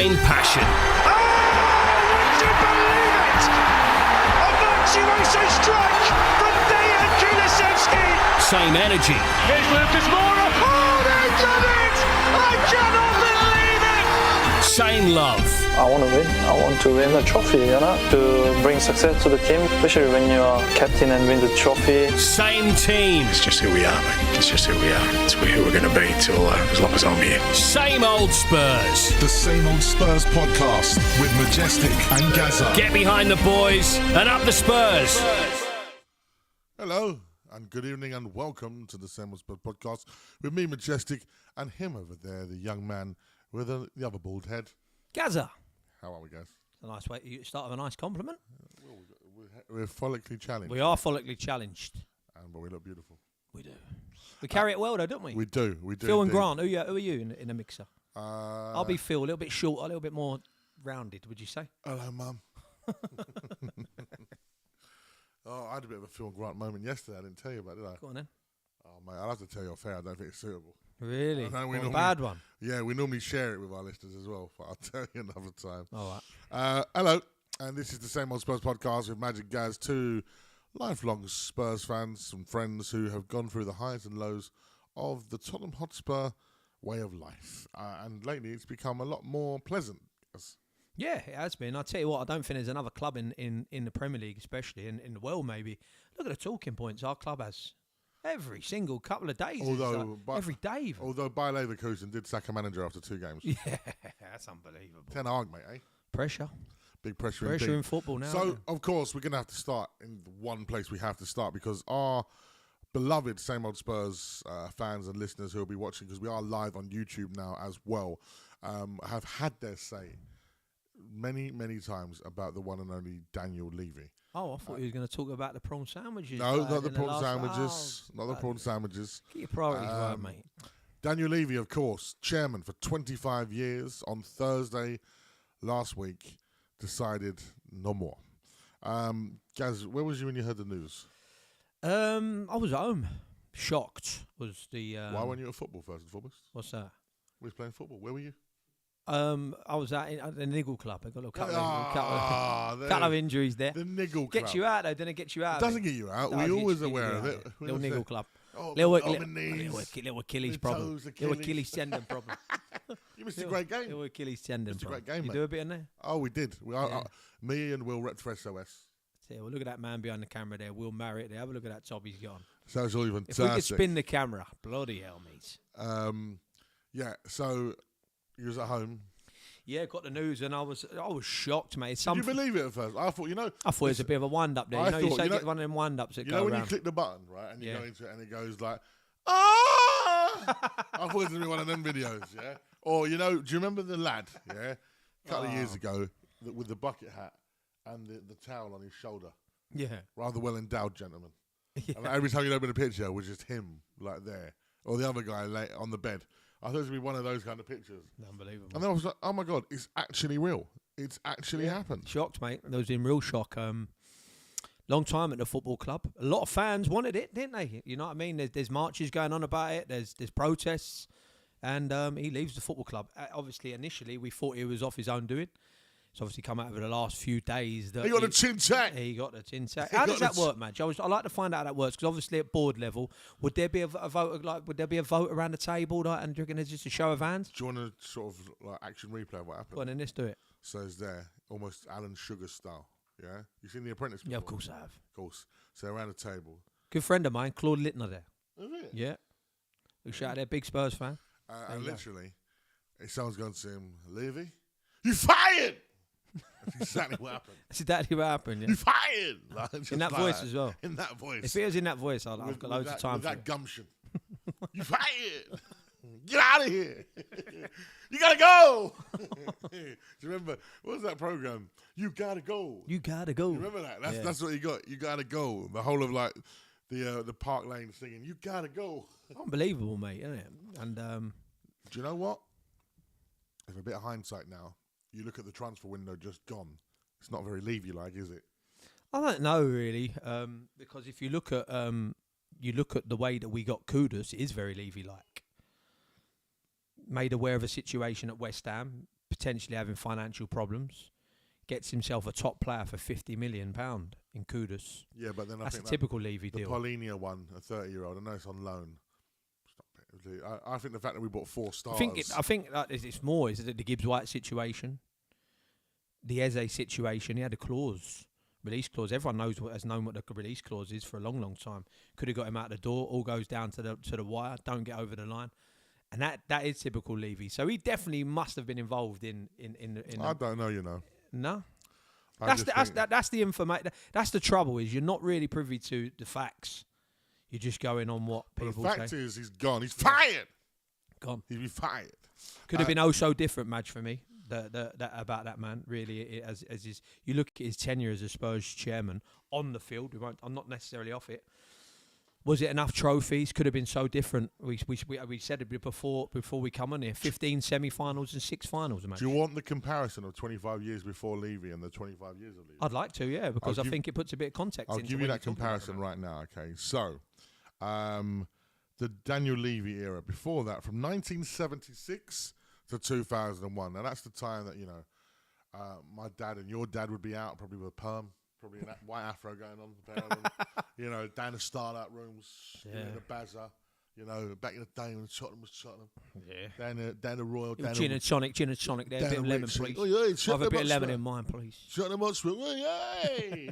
same passion. Oh, would you believe it? A virtuoso strike from Dejan Kulusevski. Same energy. Here's Lucas Moura. Oh, they've done it! I cannot believe it! Same love. I want to win. I want to win the trophy, to bring success to the team, especially when you are captain and win the trophy. Same team. It's just who we are, mate. It's just who we are. It's who we're going to be till as long as I'm here. Same Old Spurs. The Same Old Spurs podcast with Majestic and Gazza. Get behind the boys and up the Spurs. Hello and good evening and welcome to the Same Old Spurs podcast with me, Majestic, and him over there, the young man with the other bald head. Gazza. How are we, guys? A nice way to start with a nice compliment. We're follically challenged. We are follically challenged. But we look beautiful. We do. We carry it well, though, don't we? We do. Phil and indeed. Grant, who are you in the mixer? I'll be Phil, a little bit short, a little bit more rounded, would you say? Hello, Mum. Oh, I had a bit of a Phil and Grant moment yesterday. I didn't tell you about it, did I? Go on then. Oh, mate, I'll have to tell you off air. I don't think it's suitable. Really? A bad one. Yeah, we normally share it with our listeners as well, but I'll tell you another time. All right. Hello, and this is the Same Old Spurs podcast with Magic Gaz, two lifelong Spurs fans and friends who have gone through the highs and lows of the Tottenham Hotspur way of life. And lately it's become a lot more pleasant. Yeah, it has been. I'll tell you what, I don't think there's another club in the Premier League, especially in the world maybe. Look at the talking points our club has. Every single couple of days. Every day even. Although Bayer Leverkusen did sack a manager after 2 games. Yeah, that's unbelievable. 10 Hag, mate, eh? Pressure. Big pressure in football now. So, of course, we're going to have to start in the one place we have to start because our beloved Same Old Spurs fans and listeners who will be watching, because we are live on YouTube now as well, have had their say many, many times about the one and only Daniel Levy. Oh, I thought you were going to talk about the prawn sandwiches. No, not the prawn sandwiches. Not the prawn sandwiches. Get your priorities right, mate. Daniel Levy, of course, chairman for 25 years, on Thursday last week, decided no more. Gaz, where was you when you heard the news? I was at home. Shocked was the... Why weren't you at football first and foremost? What's that? We was playing football. Where were you? I was at the Niggle Club. I got a couple of injuries there. The Niggle Club. Gets you out, though, doesn't it? Get you out. It doesn't get you out. We're always aware of it. Little Niggle Club. Oh, little Achilles Achilles problem. Little Achilles tendon problem. You missed a great game. Little Achilles tendon problem. Great game, you mate. do a bit in there? Oh, we did. Me and Will repped for SOS. Yeah, well, look at that man behind the camera there. Will Marriott there. Have a look at that top he's got on. Sounds all even If we could spin the camera, bloody hell, mate. Yeah, so you was at home. Yeah, got the news and I was shocked, mate. Did you believe it at first? I thought, I thought it was a bit of a wind-up there. You get one of them wind-ups that go around. When you click the button, right, and you go into it and it goes like, ah! I thought it was going to be one of them videos, yeah? Or, do you remember the lad, yeah? A couple of years ago, with the bucket hat and the towel on his shoulder. Yeah. Rather well-endowed gentleman. Yeah. And every time you open a picture, it was just him, like there. Or the other guy on the bed. I thought it was going to be one of those kind of pictures. Unbelievable. And then I was like, oh my God, it's actually real. It's actually happened. Shocked, mate. I was in real shock. Long time at the football club. A lot of fans wanted it, didn't they? You know what I mean? There's marches going on about it. There's protests. And he leaves the football club. Obviously, initially, we thought he was off his own doing. It's obviously come out over the last few days. That he got a tin tack. He got a tin tack. How does that work, man? I like to find out how that works, because obviously at board level, would there be a vote? Would there be a vote around the table, and do you reckon it's just a show of hands? Do you want a sort of action replay of what happened? Go on, then let's do it. So it's there, almost Alan Sugar style. Yeah, you seen The Apprentice before? Yeah, of course I have. Of course. So around the table. Good friend of mine, Claude Littner, there. Is it? Yeah. We shout out there, big Spurs fan. And literally, if someone's gone to him, Levy, you fired! That's exactly what happened. That's exactly what happened, yeah. You fired! In that voice as well. In that voice. If it was in that voice, I've got loads of time with for that it. gumption. You fired! Get out of here! You gotta go! Do you remember, what was that program? You gotta go. You gotta go. You remember that? That's what you got. You gotta go. The whole of the Park Lane singing, you gotta go. Unbelievable, mate, isn't it? And do you know what? With a bit of hindsight now, you look at the transfer window just gone. It's not very Levy-like, is it? I don't know really, because if you look at the way that we got Kudus, it is very Levy-like. Made aware of a situation at West Ham, potentially having financial problems, gets himself a top player for £50 million in Kudus. Yeah, but then That's I a think typical Levy the deal. Polinia one, a 30-year-old. I know it's on loan. I think the fact that we bought 4 stars. I think it's more is that the Gibbs White situation, the Eze situation. He had a clause, release clause. Everyone has known what the release clause is for a long, long time. Could have got him out the door. All goes down to the wire. Don't get over the line, and that is typical Levy. So he definitely must have been involved in. I don't know, No. I That's the information. That's the trouble, is you're not really privy to the facts. You're just going on what But people the fact say. is, he's gone. He's fired. Gone. He'd be fired. Could have been oh so different match for me. That about that man really, as his, you look at his tenure as a Spurs chairman on the field. I'm not necessarily off it. Was it enough trophies? Could have been so different. We said it before we come on here. 15 semi-finals and 6 finals. Do you want the comparison of 25 years before Levy and the 25 years of Levy? I'd like to, yeah, because I think it puts a bit of context. I'll into give when you that you're talking about comparison it. right now. Okay, so the Daniel Levy era. Before that, from 1976 to 2001. Now that's the time that my dad and your dad would be out, probably with a perm, probably a white afro going on, the pair of them, down the starlight rooms, in the Bazza. Back in the day when Tottenham was Tottenham. Yeah. Down the Royal. Gin and tonic there. A bit of lemon, please. Oh, yeah, Have a bit of lemon in mine, please. Tottenham Hotspur. Hey,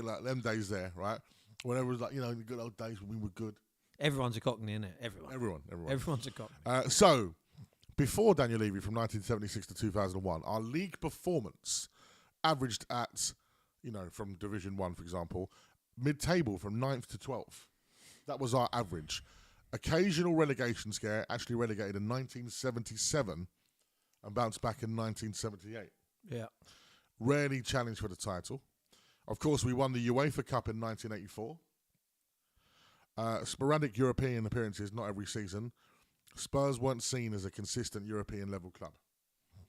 like them days there, right? Whenever it was like, the good old days when we were good. Everyone's a Cockney, innit? Everyone. Everyone's a Cockney. So, before Daniel Levy, from 1976 to 2001, our league performance averaged at, from Division 1, for example, mid-table from 9th to 12th. That was our average. Occasional relegation scare, actually relegated in 1977 and bounced back in 1978. Yeah. Rarely challenged for the title. Of course, we won the UEFA Cup in 1984. Sporadic European appearances, not every season. Spurs weren't seen as a consistent European level club.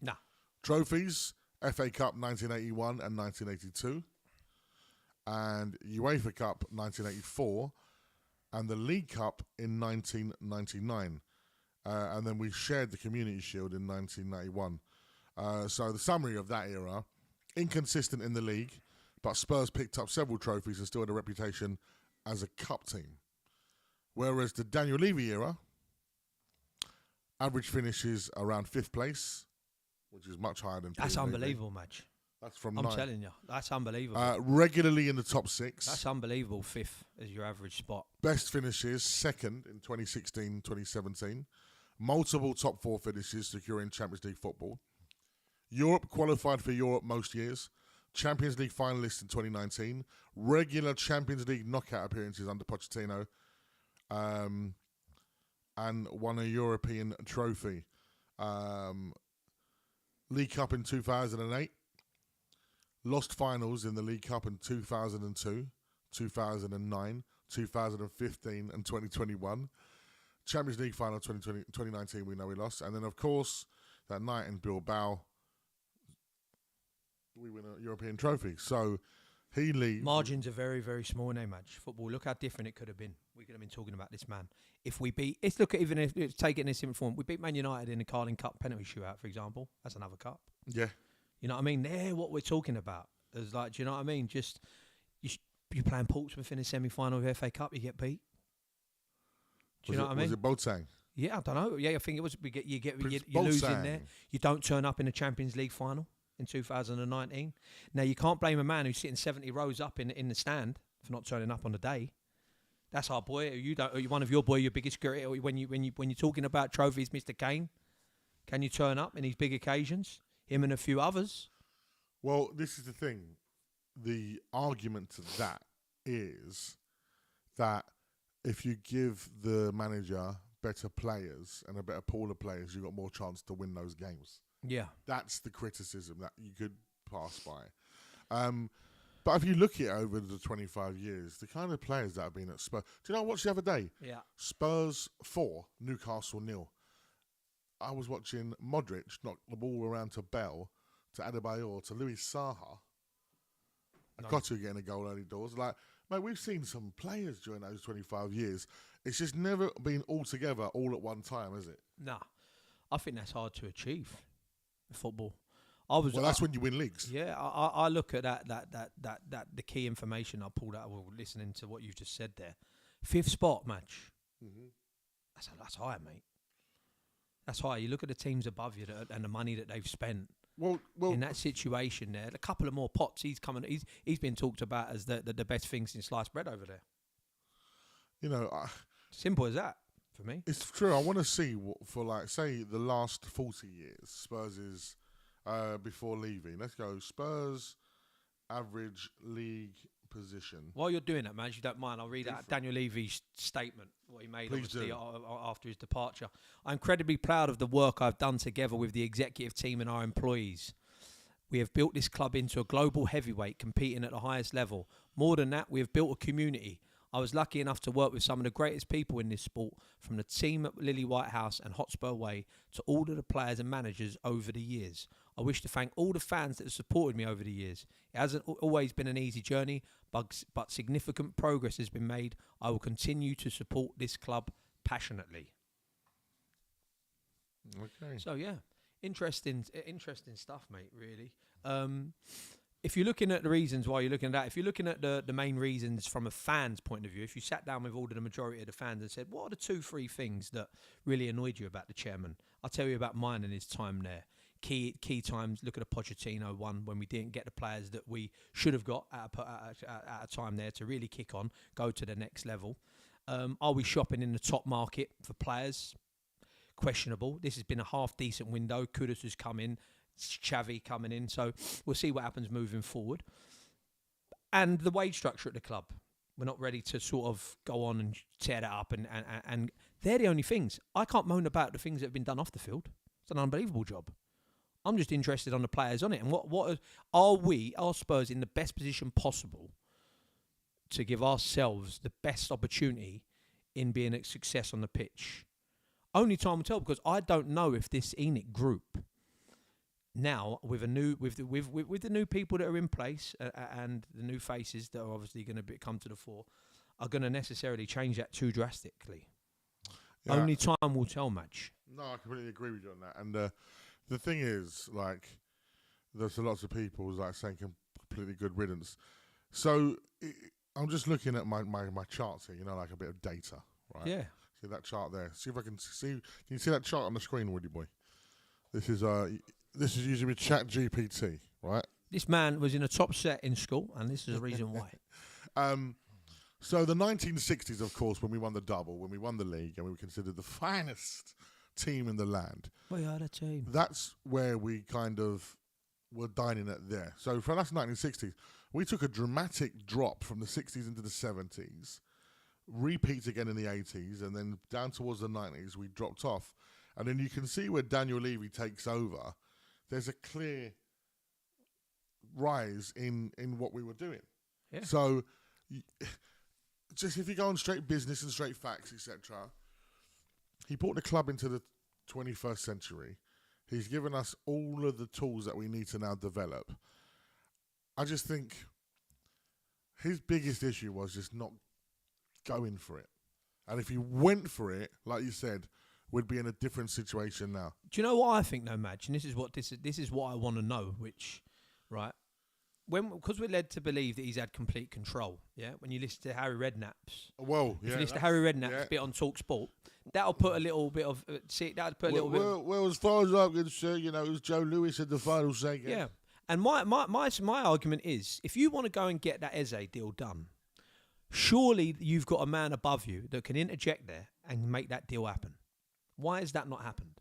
Nah. Trophies, FA Cup 1981 and 1982. And UEFA Cup 1984. And the League Cup in 1999. And then we shared the Community Shield in 1991. So the summary of that era, inconsistent in the league, but Spurs picked up several trophies and still had a reputation as a cup team. Whereas the Daniel Levy era, average finishes around 5th place, which is much higher than That's Premier League. unbelievable, Madge. That's from I'm 9. telling you, that's unbelievable. Regularly in the top 6. That's unbelievable. 5th as your average spot. Best finishes, 2nd in 2016, 2017. Multiple top 4 finishes securing Champions League football. Europe qualified for Europe most years. Champions League finalists in 2019. Regular Champions League knockout appearances under Pochettino. And won a European trophy. League Cup in 2008. Lost finals in the League Cup in 2002, 2009, 2015 and 2021. Champions League final 2019 we know we lost. And then, of course, that night in Bilbao, we win a European trophy. So he leaves. Margins are very, very small in match football. Look how different it could have been. We could have been talking about this man. If we beat, let's look at even if it's taking this in form. We beat Man United in the Carling Cup penalty shootout, for example. That's another cup. Yeah. You know what I mean? They're what we're talking about. There's like, do you know what I mean? Just you're playing Portsmouth in the semi-final of FA Cup, you get beat. Do you know what I mean? Was it Boateng? Yeah, I don't know. Yeah, I think it was. You Prince lose in Boateng. there. You don't turn up in the Champions League final in 2019. Now you can't blame a man who's sitting 70 rows up in the stand for not turning up on the day. That's our boy. You don't. One of your boy, your biggest career. When you're talking about trophies, Mr. Kane, can you turn up in these big occasions? Him and a few others. Well, this is the thing. The argument to that is that if you give the manager better players and a better pool of players, you've got more chance to win those games. Yeah. That's the criticism that you could pass by. But if you look at it over the 25 years, the kind of players that have been at Spurs... Do you know what I watched the other day? Yeah. Spurs 4, Newcastle 0. I was watching Modric knock the ball around to Bell, to Adebayor, to Luis Saha. Kotu getting a goal early doors. Like, mate, we've seen some players during those 25 years. It's just never been all together all at one time, is it? Nah. I think that's hard to achieve. football. That's when you win leagues. Yeah, I look at that the key information I pulled out while listening to what you've just said there. 5th spot match. That's high, mate. That's high. You look at the teams above you and the money that they've spent. Well, in that situation there, a couple of more pots. He's been talked about as the best thing since sliced bread over there. You know, simple as that for me. It's true. I want to see what, for like, say, the last 40 years, Spurs is before Levy. Let's go. Spurs average league position. While you're doing that, man, if you don't mind, I'll read out Daniel Levy's statement, what he made obviously after his departure. I'm incredibly proud of the work I've done together with the executive team and our employees. We have built this club into a global heavyweight competing at the highest level. More than that, we have built a community. I was lucky enough to work with some of the greatest people in this sport, from the team at Lily Whitehouse and Hotspur Way to all of the players and managers over the years. I wish to thank all the fans that have supported me over the years. It hasn't always been an easy journey, but significant progress has been made. I will continue to support this club passionately. Okay. So yeah, interesting stuff, mate. Really. If you're looking at the reasons why you're looking at that, if you're looking at the main reasons from a fan's point of view, if you sat down with all of the majority of the fans and said, what are the 2-3 things that really annoyed you about the chairman? I'll tell you about mine and his time there. Key times, look at the Pochettino one when we didn't get the players that we should have got at a time there to really kick on, go to the next level. Are we shopping in the top market for players? Questionable. This has been a half-decent window. Kudus has come in. Xavi coming in, so we'll see what happens moving forward. And the wage structure at the club, we're not ready to sort of go on and tear that up, and they're the only things. I can't moan about the things that have been done off the field. It's an unbelievable job. I'm just interested on the players on it, and what are Spurs in the best position possible to give ourselves the best opportunity in being a success on the pitch? Only time will tell, because I don't know if this ENIC group now, with the new people that are in place and the new faces that are obviously going to come to the fore, are going to necessarily change that too drastically. Yeah. Only time will tell, Madge. No, I completely agree with you on that. And the thing is, like, there's lots of people like saying completely good riddance. So I'm just looking at my charts here, you know, like a bit of data, right? Yeah. See that chart there? See if I can see. Can you see that chart on the screen, Woody boy? This is usually with Chat GPT, right? This man was in a top set in school, and this is the reason why. So the 1960s, of course, when we won the double, when we won the league, and we were considered the finest team in the land. We are the team. That's where we kind of were dining at there. So for us, 1960s, we took a dramatic drop from the 60s into the 70s, repeats again in the 80s, and then down towards the 90s, we dropped off. And then you can see where Daniel Levy takes over, there's a clear rise in what we were doing. Yeah. So just if you go on straight business and straight facts, etc., he brought the club into the 21st century. He's given us all of the tools that we need to now develop. I just think his biggest issue was just not going for it. And if he went for it, like you said, we'd be in a different situation now. Do you know what I think, though, Madge? And this is what I want to know. Which, right, because we're led to believe that he's had complete control. Yeah, when you listen to Harry Redknapp's, if you listen to Harry Redknapp's bit on Talk Sport, that'll put a little bit of Well, as far as I'm concerned, you know, it was Joe Lewis in the final say. Yeah, and my argument is, if you want to go and get that Eze deal done, surely you've got a man above you that can interject there and make that deal happen. Why has that not happened?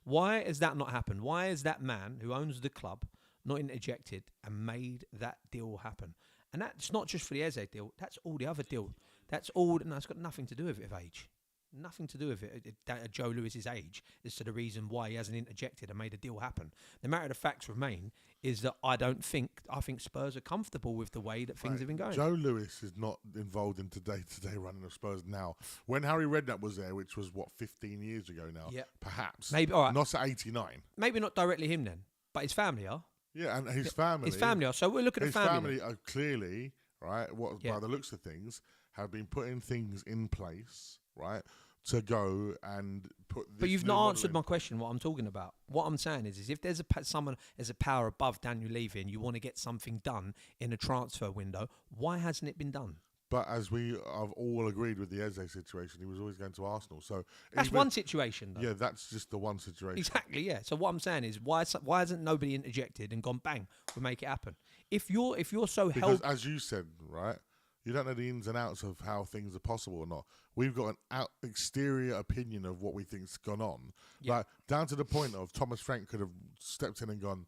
Why has that not happened? Why is that man who owns the club not interjected and made that deal happen? And that's not just for the Eze deal. That's all the other deal. That's all. No, it's got nothing to do with age. Nothing to do with it. Joe Lewis's age is to the reason why he hasn't interjected and made a deal happen. The matter of the facts remain is that I think Spurs are comfortable with the way that things have been going. Joe Lewis is not involved in day-to-day running of Spurs now. When Harry Redknapp was there, which was 15 years ago now, perhaps. Maybe, all right. Not at 89. Maybe not directly him then, but his family are. Yeah, and his family. His family are. So we're looking at family. His family are clearly, right, by the looks of things, have been putting things in place, right, to go and put. This But you've new not model answered in. my question. What I'm talking about. What I'm saying is if there's someone as a power above Daniel Levy and you want to get something done in a transfer window, why hasn't it been done? But as we have all agreed with the Eze situation, he was always going to Arsenal. So That's even- one situation, though. Yeah, that's just the one situation. Exactly, yeah. So what I'm saying is, why hasn't nobody interjected and gone, bang, we'll make it happen? If you're so Because helpful, as you said, right, you don't know the ins and outs of how things are possible or not. We've got an exterior opinion of what we think's gone on. Yeah. Like, down to the point of Thomas Frank could have stepped in and gone,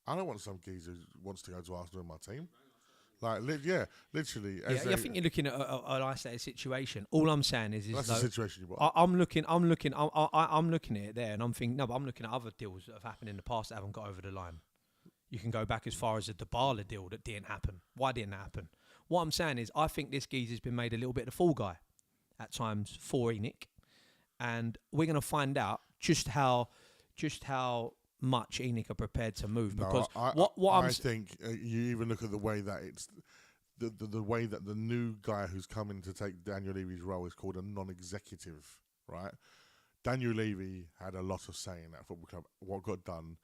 I don't want some geezer who wants to go to Arsenal in my team. Like, literally. I think you're looking at an isolated situation. All I'm saying is That's though, the situation you want. I'm looking at it there, and I'm thinking, no, but I'm looking at other deals that have happened in the past that haven't got over the line. You can go back as far as the Dybala deal that didn't happen. Why didn't it happen? What I'm saying is, I think this geezer's been made a little bit of the fall guy at times for Enoch, and we're going to find out just how much Enoch are prepared to move. Because I think you even look at the way that it's the way that the new guy who's coming to take Daniel Levy's role is called a non-executive, right? Daniel Levy had a lot of say in that football club. What got done,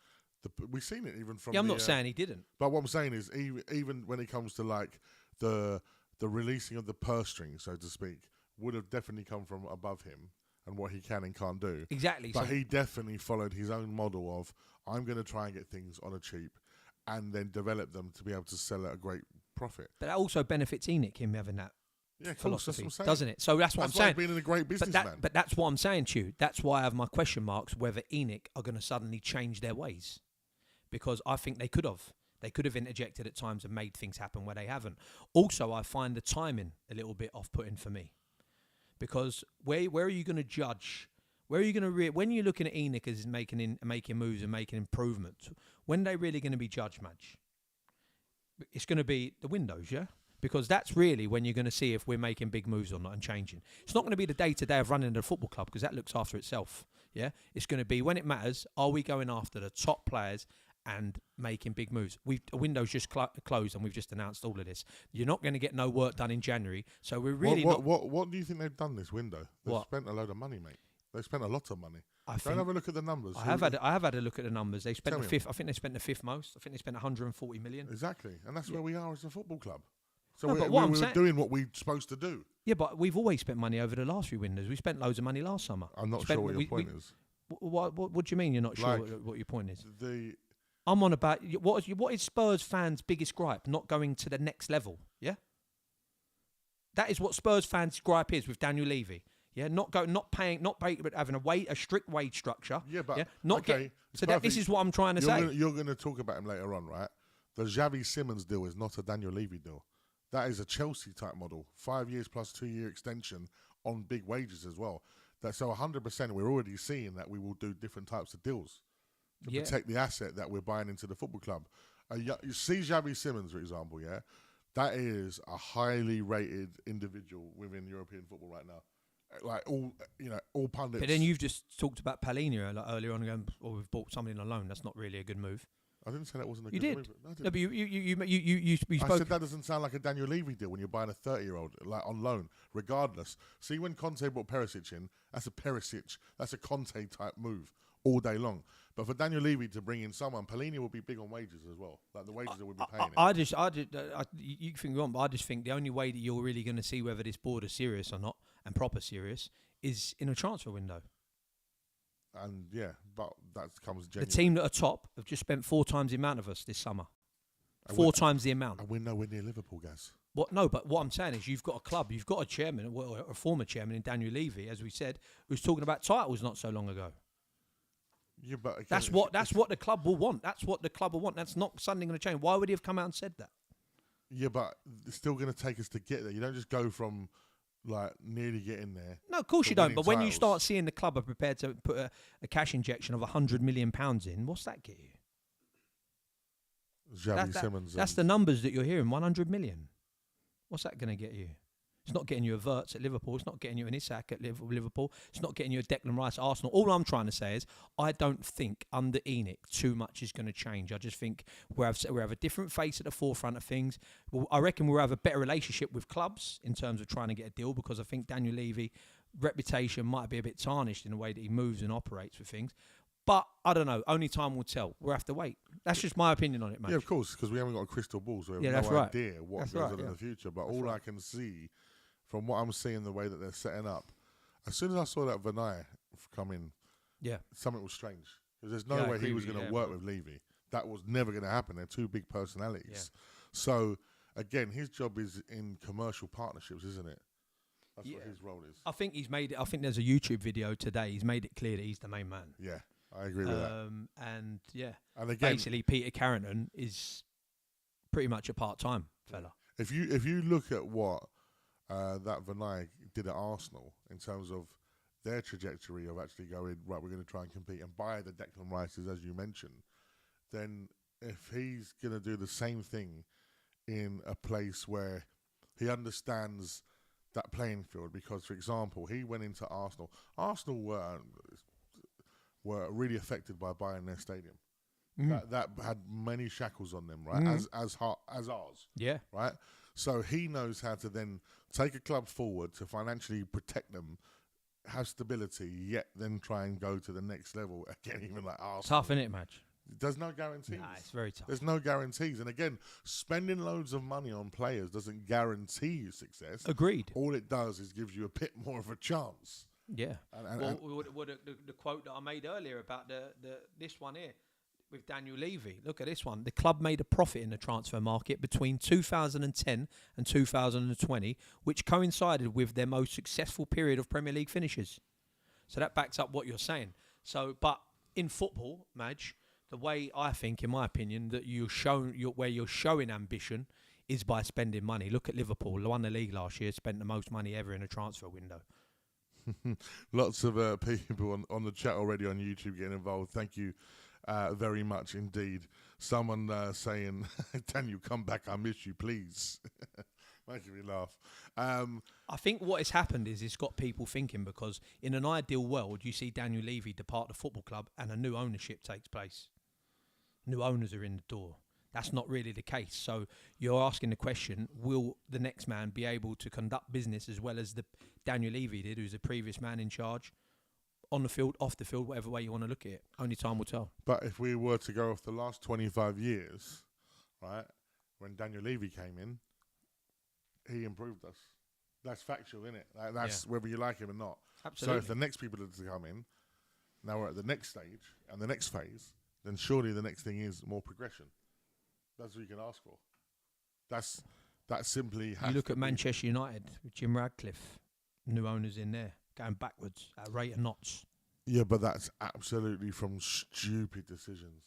we've seen it even from. I'm not saying he didn't. But what I'm saying is, even when it comes to like the releasing of the purse strings, so to speak, would have definitely come from above him and what he can and can't do. Exactly. But he definitely followed his own model of, I'm going to try and get things on a cheap and then develop them to be able to sell at a great profit. But that also benefits Enoch, him having that Yeah, of course, that's philosophy, what I'm saying. doesn't it? So that's what I'm saying. Being a great businessman. But that's what I'm saying to you. That's why I have my question marks whether Enoch are going to suddenly change their ways. Because I think they could have. They could have interjected at times and made things happen where they haven't. Also, I find the timing a little bit off-putting for me. Because where are you going to judge? Where are you going to when you're looking at Enoch as making moves and making improvements? When are they really going to be judged, Madge? It's going to be the windows, yeah? Because that's really when you're going to see if we're making big moves or not and changing. It's not going to be the day-to-day of running the football club because that looks after itself, yeah? It's going to be when it matters, are we going after the top players and making big moves? The window's just closed and we've just announced all of this. You're not going to get no work done in January, so we're really What do you think they've done this window? They've spent a load of money, mate. They've spent a lot of money. Don't have a look at the numbers. I have had a look at the numbers. They spent the fifth. I think they spent the fifth most. I think they spent 140 million. Exactly, and that's where we are as a football club. So No, we're but what I'm saying- doing what we're supposed to do. Yeah, but we've always spent money over the last few windows. We spent loads of money last summer. I'm not sure what your point is. What do you mean you're not sure Like, what your point is? The I'm on about what is Spurs fans' biggest gripe? Not going to the next level. Yeah, that is what Spurs fans' gripe is with Daniel Levy. Yeah, not paying, but having a strict wage structure. Yeah, but not okay, so that this is what I'm trying to say. You're going to talk about him later on, right? The Xavi Simons deal is not a Daniel Levy deal. That is a Chelsea type model, 5 years plus 2 year extension on big wages as well. So 100%, we're already seeing that we will do different types of deals to protect the asset that we're buying into the football club. You see Xavi Simons, for example, yeah? That is a highly rated individual within European football right now. Like all pundits. But then you've just talked about Palhinha earlier on, going, we've bought somebody on loan. That's not really a good move. I didn't say that wasn't a You good did. move. No, I didn't. No, but you I spoke. said that doesn't sound like a Daniel Levy deal when you're buying a 30-year-old like on loan, regardless. See, when Conte brought Perisic in, that's a Conte type move all day long. But for Daniel Levy to bring in someone, Palhinha will be big on wages as well, like the wages that we'll be paying. You can think wrong, but I just think the only way that you're really going to see whether this board is serious or not and proper serious is in a transfer window. And yeah, but that comes The genuine. team that are top have just spent 4 times the amount of us this summer. 4 times the amount. And we're nowhere near Liverpool, guys. No, but what I'm saying is you've got a club, you've got a chairman, a former chairman in Daniel Levy, as we said, who's talking about titles not so long ago. Yeah, but again, That's what the club will want. That's what the club will want. That's not suddenly going to change. Why would he have come out and said that? Yeah, but it's still going to take us to get there. You don't just go from like nearly getting there. No, of course to you don't. winning But when you titles. start seeing the club are prepared to put a cash injection of £100 million in, what's that get you? Xavi Simons. That's the numbers that you're hearing. 100 million. What's that going to get you? It's not getting you a Wirtz at Liverpool. It's not getting you an Isak at Liverpool. It's not getting you a Declan Rice at Arsenal. All I'm trying to say is I don't think under Enoch too much is going to change. I just think we have a different face at the forefront of things. I reckon we'll have a better relationship with clubs in terms of trying to get a deal because I think Daniel Levy reputation might be a bit tarnished in the way that he moves and operates with things. But I don't know. Only time will tell. We'll have to wait. That's just my opinion on it, mate. Yeah, of course, because we haven't got a crystal ball, so we have that's no right. idea what That's goes right, on in yeah. the future. But That's all right. I can see, from what I'm seeing, the way that they're setting up, as soon as I saw that Vinay come in, Yeah. something was strange. Because there's no Yeah, I way agree he was with going you to there, work but- with Levy. That was never going to happen. They're two big personalities. So, again, his job is in commercial partnerships, isn't it? That's what his role is. I think he's made it. I think there's a YouTube video today. He's made it clear that he's the main man. Yeah, I agree with that. And yeah, And again, basically Peter Carrington is pretty much a part-time fella. if you look at what that Vinay did at Arsenal in terms of their trajectory of actually going, right, we're going to try and compete and buy the Declan Rices, as you mentioned, then if he's going to do the same thing in a place where he understands that playing field, because, for example, he went into Arsenal. Arsenal were really affected by buying their stadium. That had many shackles on them, right? As ours. Yeah. Right? So he knows how to then take a club forward to financially protect them, have stability, yet then try and go to the next level. Again, even like Arsenal. Tough, innit, Madge? There's no guarantees. Nah, it's very tough. There's no guarantees. And again, spending loads of money on players doesn't guarantee you success. Agreed. All it does is gives you a bit more of a chance. Yeah. And The quote that I made earlier about this one here with Daniel Levy. Look at this one. The club made a profit in the transfer market between 2010 and 2020, which coincided with their most successful period of Premier League finishes. So that backs up what you're saying. So, but in football, Madge, the way I think, in my opinion, that where you're showing ambition is by spending money. Look at Liverpool. They won the league last year, spent the most money ever in a transfer window. Lots of people on the chat already on YouTube getting involved. Thank you very much indeed. Someone saying, Daniel, come back. I miss you, please. Making me laugh. I think what has happened is it's got people thinking, because in an ideal world, you see Daniel Levy depart the football club and a new ownership takes place. New owners are in the door. That's not really the case. So you're asking the question, will the next man be able to conduct business as well as the Daniel Levy did, who's the previous man in charge, on the field, off the field, whatever way you want to look at it? Only time will tell. But if we were to go off the last 25 years, right, when Daniel Levy came in, he improved us. That's factual, isn't it? That's whether you like him or not. Absolutely. So if the next people are to come in, now we're at the next stage and the next phase, then surely the next thing is more progression. That's what you can ask for. That simply has You look to at be. Manchester United with Jim Radcliffe, new owners in there, going backwards at a rate of knots. Yeah, but that's absolutely from stupid decisions.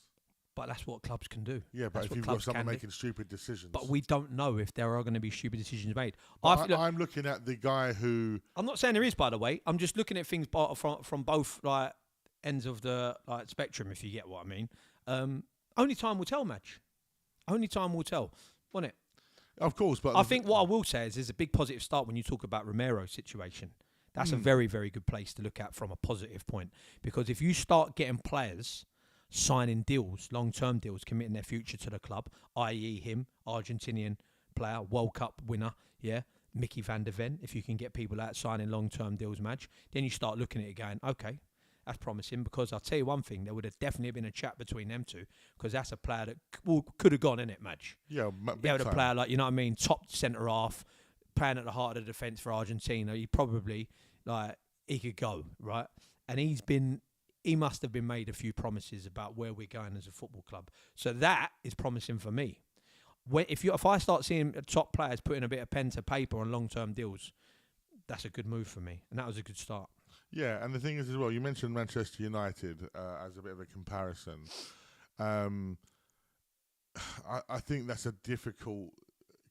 But that's what clubs can do. Yeah, but That's if what you've got clubs someone can do. making stupid decisions. But we don't know if there are going to be stupid decisions made. I'm looking at the guy who. I'm not saying there is, by the way. I'm just looking at things from both like ends of the spectrum, if you get what I mean. Only time will tell, Madge. Only time will tell, won't it? Of course, but I think what I will say is there's a big positive start when you talk about Romero's situation. That's a very, very good place to look at from a positive point. Because if you start getting players signing deals, long-term deals, committing their future to the club, i.e. him, Argentinian player, World Cup winner, Mickey van der Ven, if you can get people out signing long-term deals, Madge, then you start looking at it going, okay, that's promising, because I'll tell you one thing, there would have definitely been a chat between them two, because that's a player that could have gone, innit, Madge? Yeah, Yeah, with a player like, you know what I mean, top centre-half, playing at the heart of the defence for Argentina, he probably, he could go, right? And he must have been made a few promises about where we're going as a football club. So that is promising for me. If I start seeing top players putting a bit of pen to paper on long-term deals, that's a good move for me. And that was a good start. Yeah, and the thing is as well, you mentioned Manchester United as a bit of a comparison. I think that's a difficult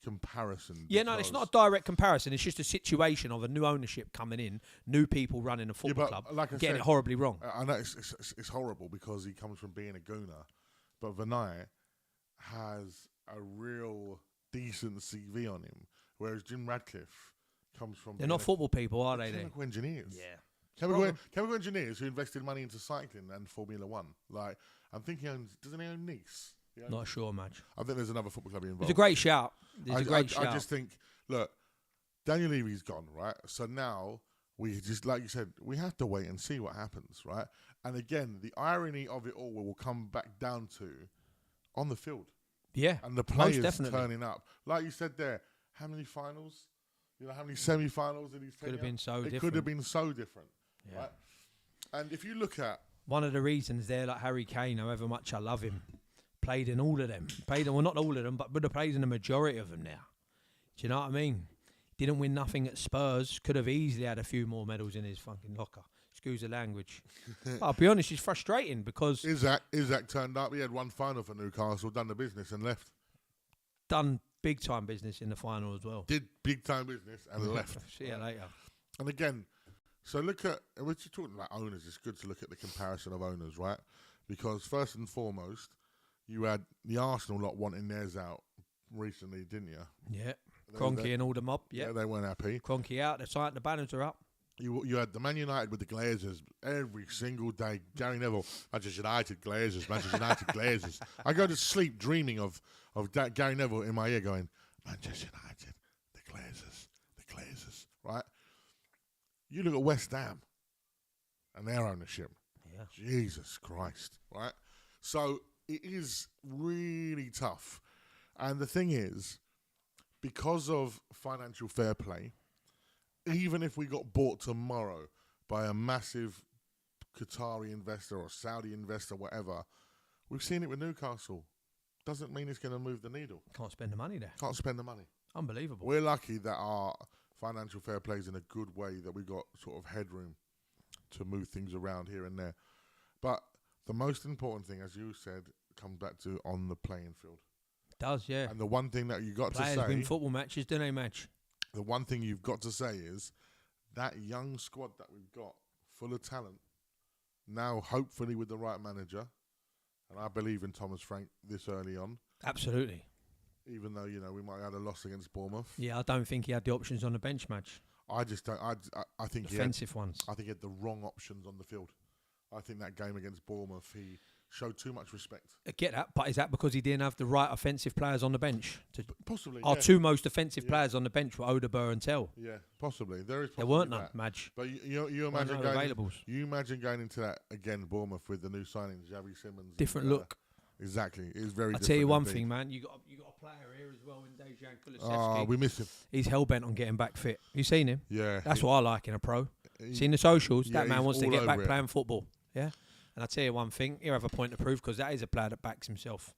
comparison. Yeah, no, it's not a direct comparison. It's just a situation of a new ownership coming in, new people running a football club, like I getting said, it horribly wrong. I know it's horrible because he comes from being a gooner, but Vinay has a real decent CV on him, whereas Jim Radcliffe comes from... They're not football people, are they? Chemical engineers. Yeah. Chemical engineers who invested money into cycling and Formula One. Like, I'm thinking, doesn't he own Nice? Not sure, Madge. I think there's another football club involved. It's a great shout. I just think, look, Daniel Levy's gone, right? So now we just, like you said, we have to wait and see what happens, right? And again, the irony of it all will come back down to on the field. Yeah, And the most players definitely. turning up. Like you said there, how many finals? You know, how many semi-finals did he Could have been so It different. could have been so different, Yeah. right? And if you look at... One of the reasons there, like Harry Kane, however much I love him, played in all of them. Well, not all of them, but plays in the majority of them now. Do you know what I mean? Didn't win nothing at Spurs. Could have easily had a few more medals in his fucking locker. Excuse the language. But I'll be honest, it's frustrating because... Isaac turned up. He had one final for Newcastle, done the business and left. Done big-time business in the final as well. Did big-time business and left. See you later. And again, so look at... We're just talking about owners. It's good to look at the comparison of owners, right? Because first and foremost, you had the Arsenal lot wanting theirs out recently, didn't you? Yeah. Kroenke and all the mob. Yeah, they weren't happy. Kroenke out. The banners are up. You had the Man United with the Glazers every single day. Gary Neville, Manchester United Glazers, Manchester United Glazers. I go to sleep dreaming of Gary Neville in my ear going, Manchester United, the Glazers, right? You look at West Ham and their ownership. Yeah. Jesus Christ, right? So it is really tough. And the thing is, because of financial fair play, even if we got bought tomorrow by a massive Qatari investor or Saudi investor, whatever, we've seen it with Newcastle. Doesn't mean it's going to move the needle. Can't spend the money there. Can't spend the money. Unbelievable. We're lucky that our financial fair play is in a good way, that we got sort of headroom to move things around here and there. But the most important thing, as you said, comes back to on the playing field. It does, yeah. And the one thing that you got Players to say... win football matches, don't they, Madge? The one thing you've got to say is that young squad that we've got, full of talent, now hopefully with the right manager, and I believe in Thomas Frank this early on. Absolutely. Even though, we might have had a loss against Bournemouth. Yeah, I don't think he had the options on the bench, Madge. I just don't. I think Offensive ones. I think he had the wrong options on the field. I think that game against Bournemouth, he showed too much respect. I get that, but is that because he didn't have the right offensive players on the bench? Possibly. Our two most offensive players on the bench were Odegaard and Tell. Yeah, possibly. There weren't none, that. Madge. But you imagine going into that again, Bournemouth, with the new signings, Xavi Simons. Different look. Exactly. It's very different. I'll tell you one indeed. thing, man. You got a player here as well in Dejan Kulusevski. Oh, we miss him. He's hell-bent on getting back fit. You seen him? Yeah. That's what I like in a pro. Seen the socials? Yeah, that man wants to all get back over it. playing football. Yeah? And I'll tell you one thing. He'll have a point to prove because that is a player that backs himself.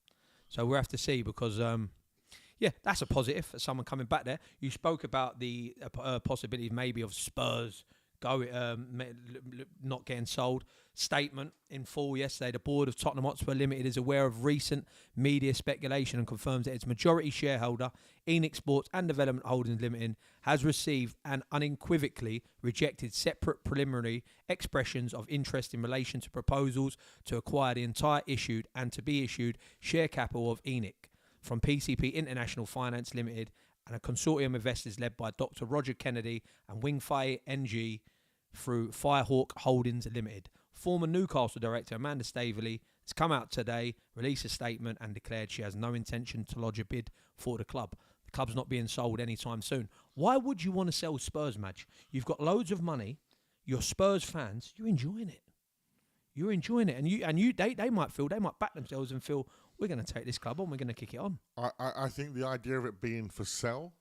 So we'll have to see because, that's a positive for someone coming back there. You spoke about the possibility maybe of Spurs not getting sold. Statement in full yesterday. The board of Tottenham Hotspur Limited is aware of recent media speculation and confirms that its majority shareholder, Enoch Sports and Development Holdings Limited, has received and unequivocally rejected separate preliminary expressions of interest in relation to proposals to acquire the entire issued and to be issued share capital of Enoch from PCP International Finance Limited and a consortium of investors led by Dr. Roger Kennedy and Wingfire NG through Firehawk Holdings Limited. Former Newcastle director Amanda Staveley has come out today, released a statement and declared she has no intention to lodge a bid for the club. The club's not being sold anytime soon. Why would you want to sell Spurs, Madge? You've got loads of money. You're Spurs fans. You're enjoying it. You're enjoying it. They might back themselves and feel, we're going to take this club on, we're going to kick it on. I think the idea of it being for sale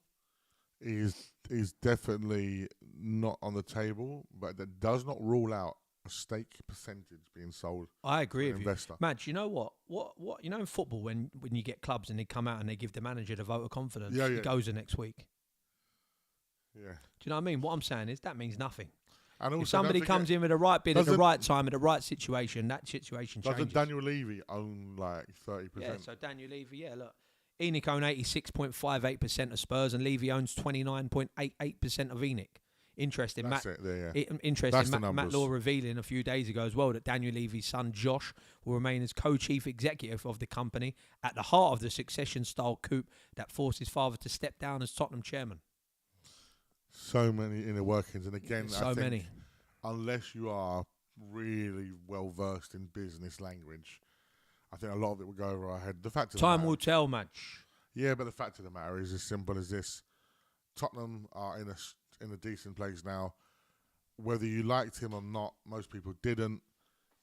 is definitely not on the table, but that does not rule out a stake percentage being sold. I agree with investor. you. Madge, you know what? You know in football when you get clubs and they come out and they give the manager the vote of confidence, he goes the next week. Yeah. Do you know what I mean? What I'm saying is that means nothing. And also, if somebody comes in with the right bid at the right time, at the right situation, that situation changes. Doesn't Daniel Levy own like 30%? Yeah, so Daniel Levy, look. Enoch own 86.58% of Spurs and Levy owns 29.88% of Enoch. Interesting. That's Interesting. Matt Law revealing a few days ago as well that Daniel Levy's son Josh will remain as co-chief executive of the company at the heart of the succession-style coup that forced his father to step down as Tottenham chairman. So many inner workings, and again, I think many. Unless you are really well versed in business language, I think a lot of it will go over our head. The fact of the Time matter, will tell, Madge. Yeah, but the fact of the matter is as simple as this: Tottenham are in a decent place now. whether you liked him or not, most people didn't.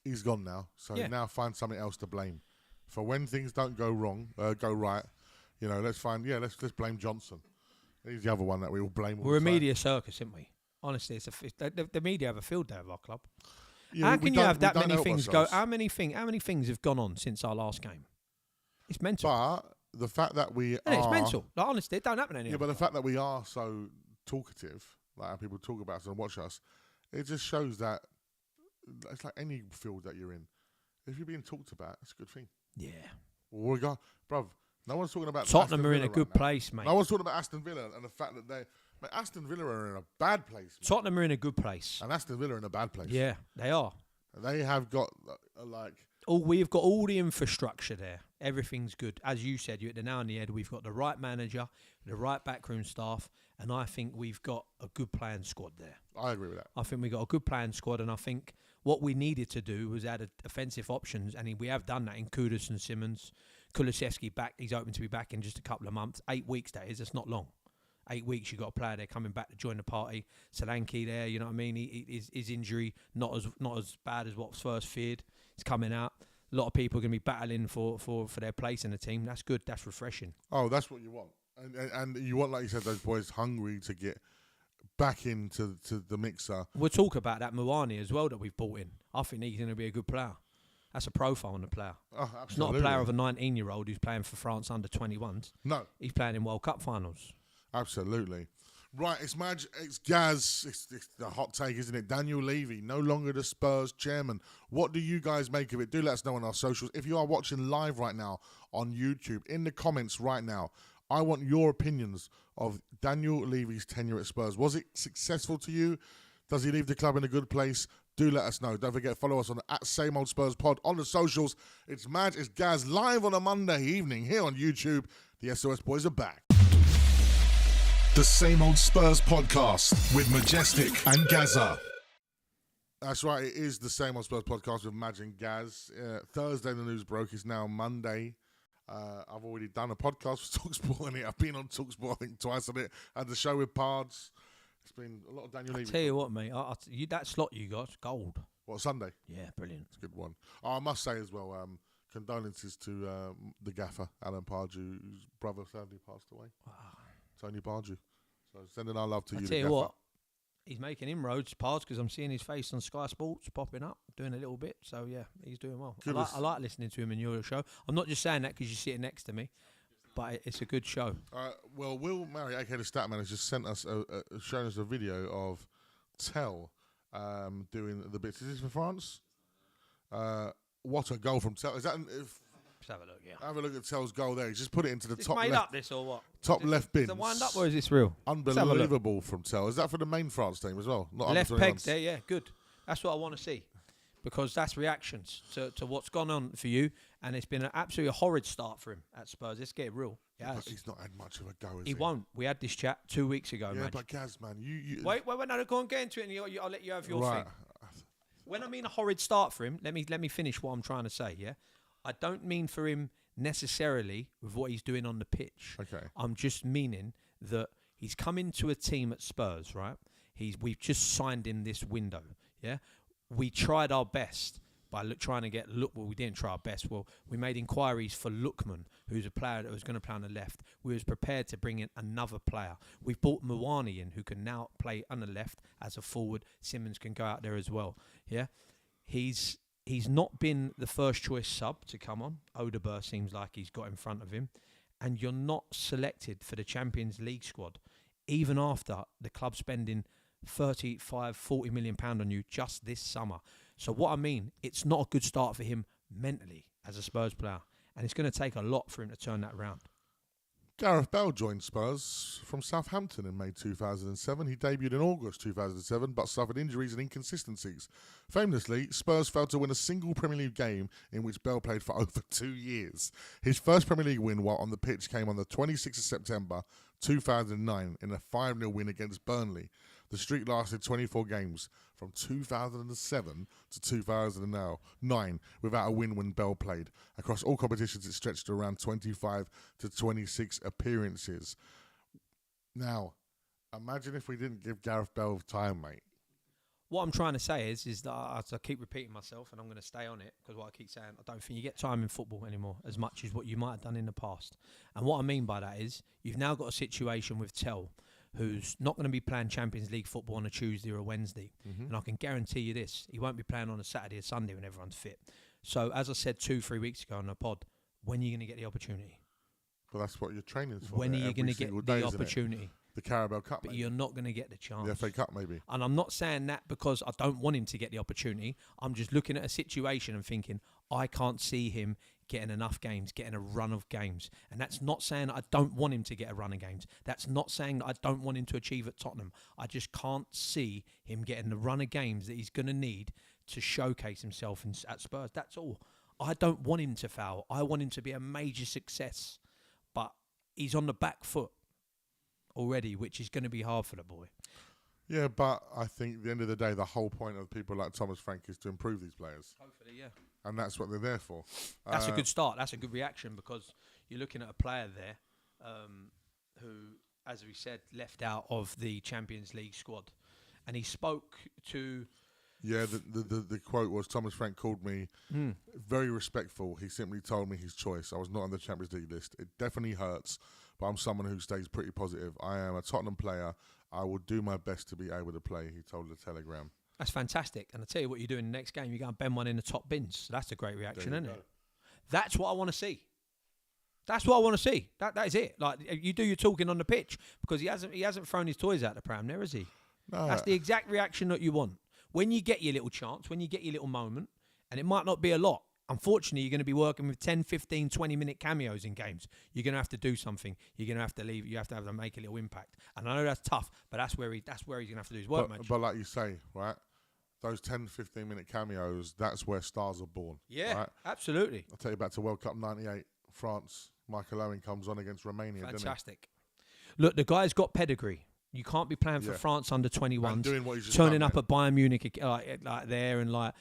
He's gone now, so now find something else to blame. For when things don't go right, let's blame Johnson. He's the other one that we all blame. We're a media circus, aren't we? Honestly, the media have a field day of our club. Yeah, how can you have that many things go? How many things have gone on since our last game? It's mental. But the fact that it's mental. Like, honestly, it don't happen anymore. Yeah, but the fact that we are so talkative, like how people talk about us and watch us, it just shows that it's like any field that you're in. If you're being talked about, it's a good thing. Yeah. Well, bruv, no one's talking about Tottenham are in a good place, mate. No one's talking about Aston Villa and the fact that Aston Villa are in a bad place. Mate. Tottenham are in a good place. And Aston Villa are in a bad place. Yeah, they are. They have got, we've got all the infrastructure there. Everything's good. As you said, you hit the nail on the head. We've got the right manager, the right backroom staff, and I think we've got a good playing squad there. I agree with that. I think we got a good playing squad, and I think what we needed to do was add offensive options, and we have done that in Kudus and Simmons. Kulusevski back. He's hoping to be back in just a couple of months. 8 weeks, that is. That's not long. 8 weeks, you've got a player there coming back to join the party. Solanke there, you know what I mean? His injury not as bad as what was first feared. It's coming out. A lot of people are going to be battling for their place in the team. That's good. That's refreshing. Oh, that's what you want. And you want, like you said, those boys hungry to get back into the mixer. We'll talk about that Mouani as well that we've brought in. I think he's going to be a good player. That's a profile on the player. Oh, absolutely. It's not a player of a 19-year-old who's playing for France under 21s. No. He's playing in World Cup finals. Absolutely. Right, it's Gaz. It's the hot take, isn't it? Daniel Levy, no longer the Spurs chairman. What do you guys make of it? Do let us know on our socials. If you are watching live right now on YouTube, in the comments right now, I want your opinions of Daniel Levy's tenure at Spurs. Was it successful to you? Does he leave the club in a good place? Do let us know. Don't forget, follow us on at Same Old Spurs Pod on the socials. It's Gaz live on a Monday evening here on YouTube. The SOS boys are back. The Same Old Spurs podcast with Majestic and Gazza. That's right, it is the Same Old Spurs podcast with Maj and Gaz. Thursday the news broke, it's now Monday. I've already done a podcast for TalkSport on it. I've been on TalkSport, I think, twice on it. Had the show with Pards. It's been a lot of Daniel Levy. I'll tell you what, mate, that slot you got, gold. What, Sunday? Yeah, brilliant. It's a good one. Oh, I must say as well, condolences to the gaffer, Alan Pardew, whose brother sadly passed away. Wow. Tony Pardew. So sending our love to you. I tell you what, he's making inroads, Pards, because I'm seeing his face on Sky Sports popping up, doing a little bit. So yeah, he's doing well. I like listening to him in your show. I'm not just saying that because you're sitting next to me, but it's a good show. Well, Will Murray, aka the Statman, has just sent us, shown us a video of Tell doing the bits. Is this for France? What a goal from Tell! Is that? Let's have a look, yeah. Have a look at Tell's goal there. He's just put it into the top made left. Up this or what? Top left bin. Is it wind up or is this real? Unbelievable from Tell. Is that for the main France team as well? Not left pegs there, yeah, good. That's what I want to see. Because that's reactions to what's gone on for you. And it's been an absolutely horrid start for him at Spurs. Let's get it real. But he's not had much of a go, he won't. We had this chat 2 weeks ago, yeah, man. but Gaz, man, you... Wait, no, go on, get into it and I'll let you have your thing. When I mean a horrid start for him, let me finish what I'm trying to say, yeah? I don't mean for him necessarily with what he's doing on the pitch. Okay. I'm just meaning that he's come into a team at Spurs, right? We've just signed him this window, yeah? We tried our best by trying to get Well, we didn't try our best. Well, we made inquiries for Lookman, who's a player that was going to play on the left. We was prepared to bring in another player. We've brought Mouani in, who can now play on the left as a forward. Simmons can go out there as well, yeah? He's not been the first choice sub to come on. Odeberg seems like he's got in front of him. And you're not selected for the Champions League squad, even after the club spending 35, 40 million pound on you just this summer. So what I mean, it's not a good start for him mentally as a Spurs player. And it's going to take a lot for him to turn that around. Gareth Bale joined Spurs from Southampton in May 2007. He debuted in August 2007, but suffered injuries and inconsistencies. Famously, Spurs failed to win a single Premier League game in which Bale played for over 2 years. His first Premier League win while on the pitch came on the 26th of September 2009 in a 5-0 win against Burnley. The streak lasted 24 games from 2007 to 2009 without a win when Bell played. Across all competitions, it stretched to around 25 to 26 appearances. Now, imagine if we didn't give Gareth Bell time, mate. what I'm trying to say is that I keep repeating myself, and I'm going to stay on it because what I keep saying, I don't think you get time in football anymore as much as what you might have done in the past. And what I mean by that is you've now got a situation with Tell, who's not going to be playing Champions League football on a Tuesday or a Wednesday. And I can guarantee you this, he won't be playing on a Saturday or Sunday when everyone's fit. So as I said 2-3 weeks ago on the pod, when are you going to get the opportunity? Well, that's what your training's for. When are you going to get the opportunity? The Carabao Cup, But maybe. you're not going to get the chance. The FA Cup, maybe. And I'm not saying that because I don't want him to get the opportunity. I'm just looking at a situation and thinking, I can't see him getting enough games, getting a run of games. And that's not saying that I don't want him to get a run of games. That's not saying that I don't want him to achieve at Tottenham. I just can't see him getting the run of games that he's going to need to showcase himself at Spurs. That's all. I don't want him to foul. I want him to be a major success. But he's on the back foot already, which is going to be hard for the boy. Yeah, but I think at the end of the day, the whole point of people like Thomas Frank is to improve these players. Hopefully, yeah. And that's what they're there for. That's a good start. That's a good reaction because you're looking at a player there who, as we said, left out of the Champions League squad. And he spoke to... Yeah, the quote was, Thomas Frank called me very respectful. He simply told me his choice. I was not on the Champions League list. It definitely hurts, but I'm someone who stays pretty positive. I am a Tottenham player. I will do my best to be able to play, he told the Telegram. That's fantastic. And I tell you what you do in the next game, you go and bend one in the top bins. So that's a great reaction, isn't it? That's what I want to see. That's what I want to see. That is it. Like, you do your talking on the pitch because he hasn't thrown his toys out the pram there, has he? No. That's the exact reaction that you want. When you get your little chance, when you get your little moment, and it might not be a lot, unfortunately, you're going to be working with 10, 15, 20-minute cameos in games. You're going to have to do something. You're going to have to leave. You have to make a little impact. And I know that's tough, but that's where he's going to have to do his work, man. But like you say, right, those 10, 15-minute cameos, that's where stars are born. Yeah, right? absolutely. I'll take you back to World Cup 98, France. Michael Owen comes on against Romania, Fantastic. Look, the guy's got pedigree. You can't be playing for France under 21s, doing what he's just turning done, up at Bayern Munich like there, and like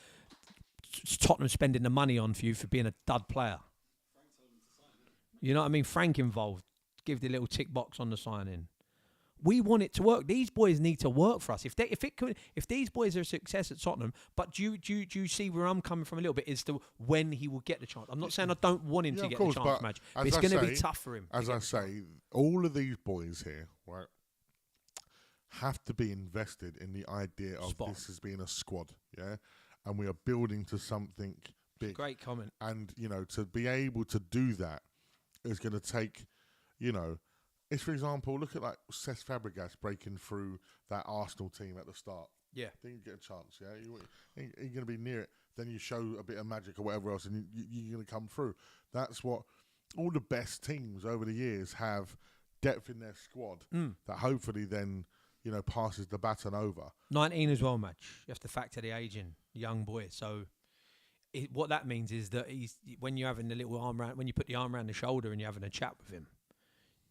Tottenham spending the money on for you for being a dud player. You know what I mean? Frank involved. Give the little tick box on the sign-in. We want it to work. These boys need to work for us. If these boys are a success at Tottenham, but do you see where I'm coming from a little bit? Is to when he will get the chance. I'm not saying I don't want him to get the chance, match. But it's going to be tough for him. As I say, all of these boys here, right, have to be invested in the idea of this as being a squad, yeah, and we are building to something big. Great comment. And to be able to do that is going to take, it's, for example, look at like Cesc Fabregas breaking through that Arsenal team at the start. Yeah, then you get a chance. Yeah, you're going to be near it. Then you show a bit of magic or whatever else, and you're going to come through. That's what all the best teams over the years have, depth in their squad that hopefully then passes the baton over. 19 as well, match. You have to factor the age in, young boy. So what that means is that when you're having the little arm round, when you put the arm around the shoulder and you're having a chat with him,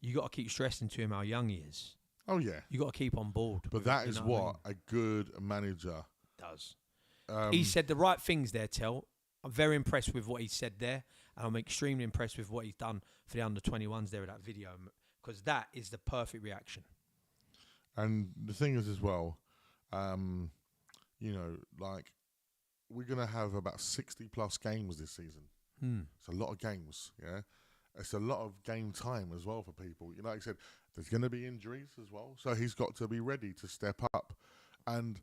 you got to keep stressing to him how young he is. Oh yeah, you got to keep on board. But that is what a good manager does. He said the right things there, Tell. I'm very impressed with what he said there, and I'm extremely impressed with what he's done for the under-21s there with that video, because that is the perfect reaction. And the thing is as well, like we're going to have about 60 plus games this season. It's a lot of games, yeah. It's a lot of game time as well for people. Like I said, there's going to be injuries as well. So he's got to be ready to step up. And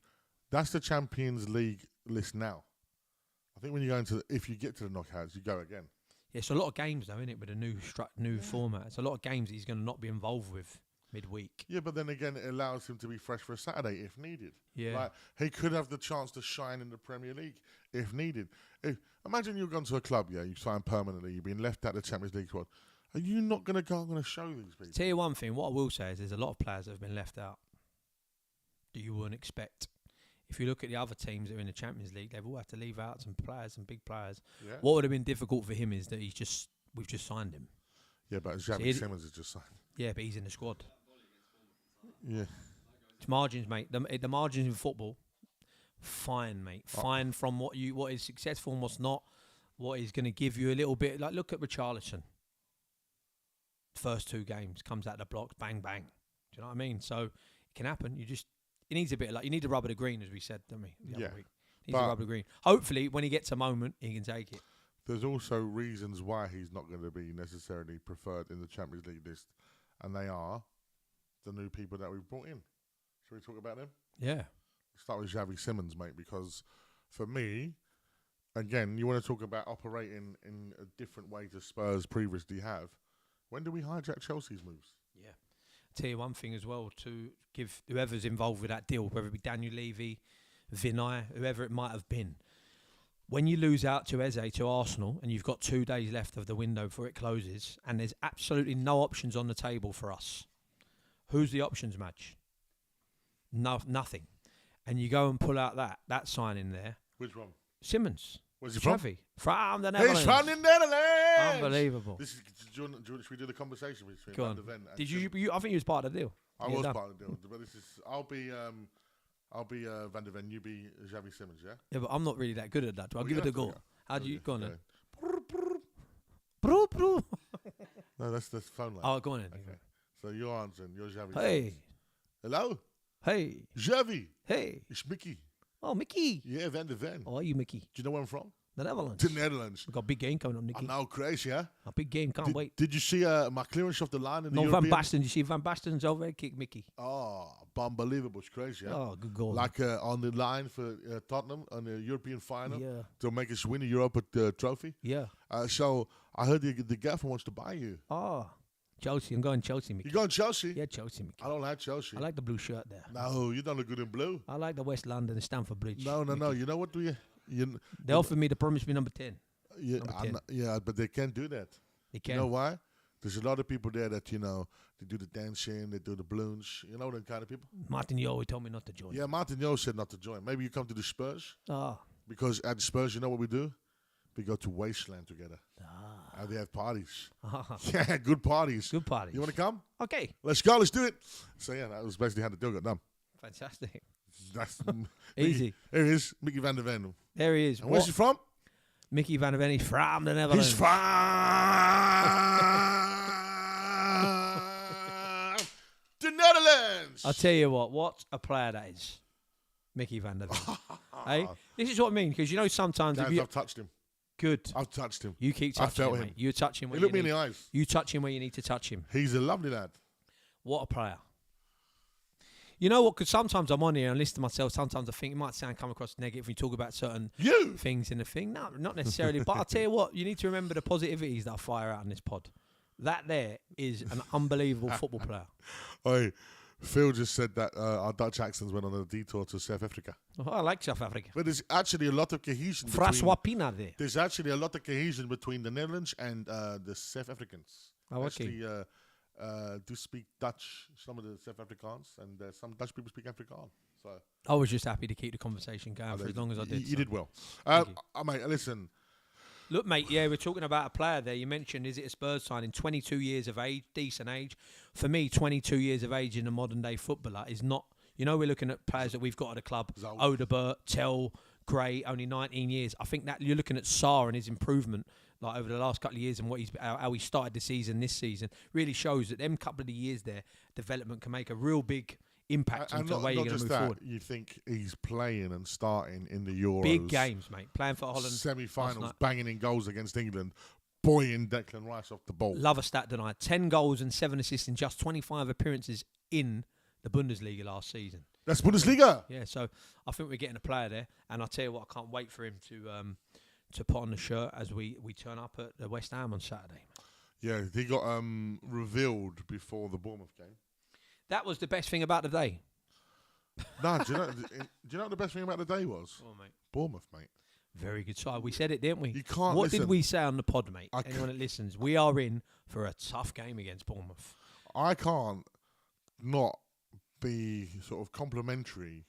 that's the Champions League list now. I think when you go if you get to the knockouts, you go again. Yeah, it's a lot of games though, isn't it, with a new format. It's a lot of games that he's going to not be involved with midweek. Yeah, but then again, it allows him to be fresh for a Saturday if needed. Yeah. Like, he could have the chance to shine in the Premier League if needed. Imagine you've gone to a club, yeah, you sign permanently, you've been left out of the Champions League squad. Are you not going to go and show these people? Tell you one thing, what I will say is there's a lot of players that have been left out that you wouldn't expect. If you look at the other teams that are in the Champions League, they've all had to leave out some players, some big players. Yeah. What would have been difficult for him is that we've just signed him. Yeah, but Xavi Simons has just signed. Yeah, but he's in the squad. Yeah. It's margins, mate. The margins in football, fine, mate. Fine from what is successful and what's not. What is going to give you a little bit. Like, look at Richarlison. First 2 games, comes out the blocks, bang, bang. Do you know what I mean? So it can happen. You just, needs a bit of luck. You need the rub of the green, as we said, don't we? The Yeah. other week. He needs the rub of the green. Hopefully, when he gets a moment, he can take it. There's also reasons why he's not going to be necessarily preferred in the Champions League list, and they are the new people that we've brought in. Shall we talk about them? Yeah. Start with Xavi Simons, mate, because for me, again, you want to talk about operating in a different way to Spurs previously have. When do we hijack Chelsea's moves? Yeah. I'll tell you one thing as well, to give whoever's involved with that deal, whether it be Daniel Levy, Vinay, whoever it might have been, when you lose out to Eze to Arsenal and you've got 2 days left of the window before it closes and there's absolutely no options on the table for us, who's the options match? No, nothing. And you go and pull out that signing there. Which one? Simmons. Where's he from? Xavi. From the Netherlands. He's from the Netherlands! Unbelievable. This is, should we do the conversation between Go on. Van de Ven and Did Simmons? you? I think you was part of the deal. I Yeah, was done. part of the deal, but this is. I'll be Van de Ven. You be Xavi Simons, yeah. Yeah, but I'm not really that good at that. I'll Well, give you it a have to go. go. How do you go on then? Okay. Bro, bro. No, that's the phone line. Oh, go on then. Okay. So you're answering. You're Xavi. Hey, Simons. Hello, hey, Xavi. hey. It's Mickey. Oh, Mickey. Yeah, Van de Ven. Oh, are you Mickey? Do you know where I'm from? The Netherlands. The Netherlands. We've got a big game coming on, I Nicky. know, crazy, yeah. A big game, can't wait. Did you see my clearance off the line in the No, European? Van Basten. You see Van Basten's over there, kick Mickey. Oh, unbelievable! It's crazy, yeah. Oh, good goal. Like on the line for Tottenham on the European final Yeah. to make us win the Europa trophy. Yeah. So I heard the girlfriend wants to buy you. Oh, Chelsea. I'm going Chelsea, Mickey. You going Chelsea? Yeah, Chelsea, Mickey. I don't like Chelsea. I like the blue shirt there. No, you don't look good in blue. I like the West London Stamford Bridge. No. You know what? Do you? They offered me to promise me number 10. Yeah, Number 10. yeah, but they can't do that. They can. You know why? There's a lot of people there that they do the dancing, they do the balloons. You know them kind of people. Martin Yo told me not to join. Yeah, Martin Yo said not to join. Maybe you come to the Spurs Ah. because at the Spurs, you know what we do? We go to Wasteland together. And they have parties. Yeah, good parties. Good parties. You want to come? Okay. Let's go. Let's do it. So yeah, that was basically how the deal got done. Fantastic. That's Easy. Here he is, Mickey Van de Ven. There he is. And where's he from? Mickey Van de Ven. He's from the Netherlands. He's from the Netherlands. I'll tell you what a player that is. Mickey Van der Ven. Hey, this is what I mean, because you know sometimes if Guys, you I've touched him. good, I've touched him. you keep I touching felt him, him. mate. You touch him. He Where looked you me in need. the eyes. You touch him where you need to touch him. He's a lovely lad. What a player. You know what? Because sometimes I'm on here and listen to myself. Sometimes I think it might come across negative when you talk about certain things in the thing. No, not necessarily. But I'll tell you what, you need to remember the positivities that I fire out in this pod. That there is an unbelievable football player. Oi, Phil just said that our Dutch accents went on a detour to South Africa. Oh, I like South Africa. But there's actually a lot of cohesion. François Pina there. There's actually a lot of cohesion between the Netherlands and the South Africans. Oh, okay. Actually, do speak Dutch, some of the South Afrikaans, and some Dutch people speak Afrikaans. So I was just happy to keep the conversation going for as long as I did. You so. did well. Mate, listen. Look, mate, yeah, we're talking about a player there. You mentioned, is it a Spurs signing? 22 years of age, decent age. For me, 22 years of age in a modern-day footballer is not... You know, we're looking at players that we've got at the club. Odegaard, Tell, Gray, only 19 years. I think that you're looking at Sarr and his improvement like over the last couple of years and how he started the season this season really shows that them couple of years there, development can make a real big impact on the way you're going to move forward. You think he's playing and starting in the Euros. Big games, mate. Playing for Holland. Semi-finals, banging in goals against England, buoying Declan Rice off the ball. Love a stat tonight. 10 goals and 7 assists in just 25 appearances in the Bundesliga last season. That's Bundesliga. Yeah, so I think we're getting a player there. And I'll tell you what, I can't wait for him to put on the shirt as we turn up at the West Ham on Saturday. Yeah, he got revealed before the Bournemouth game. That was the best thing about the day. No, do you know what the best thing about the day was? Oh, mate. Bournemouth, mate. Very good side. We said it, didn't we? You can't What listen. did we say on the pod, mate? Anyone that listens, we are in for a tough game against Bournemouth. I can't not be sort of complimentary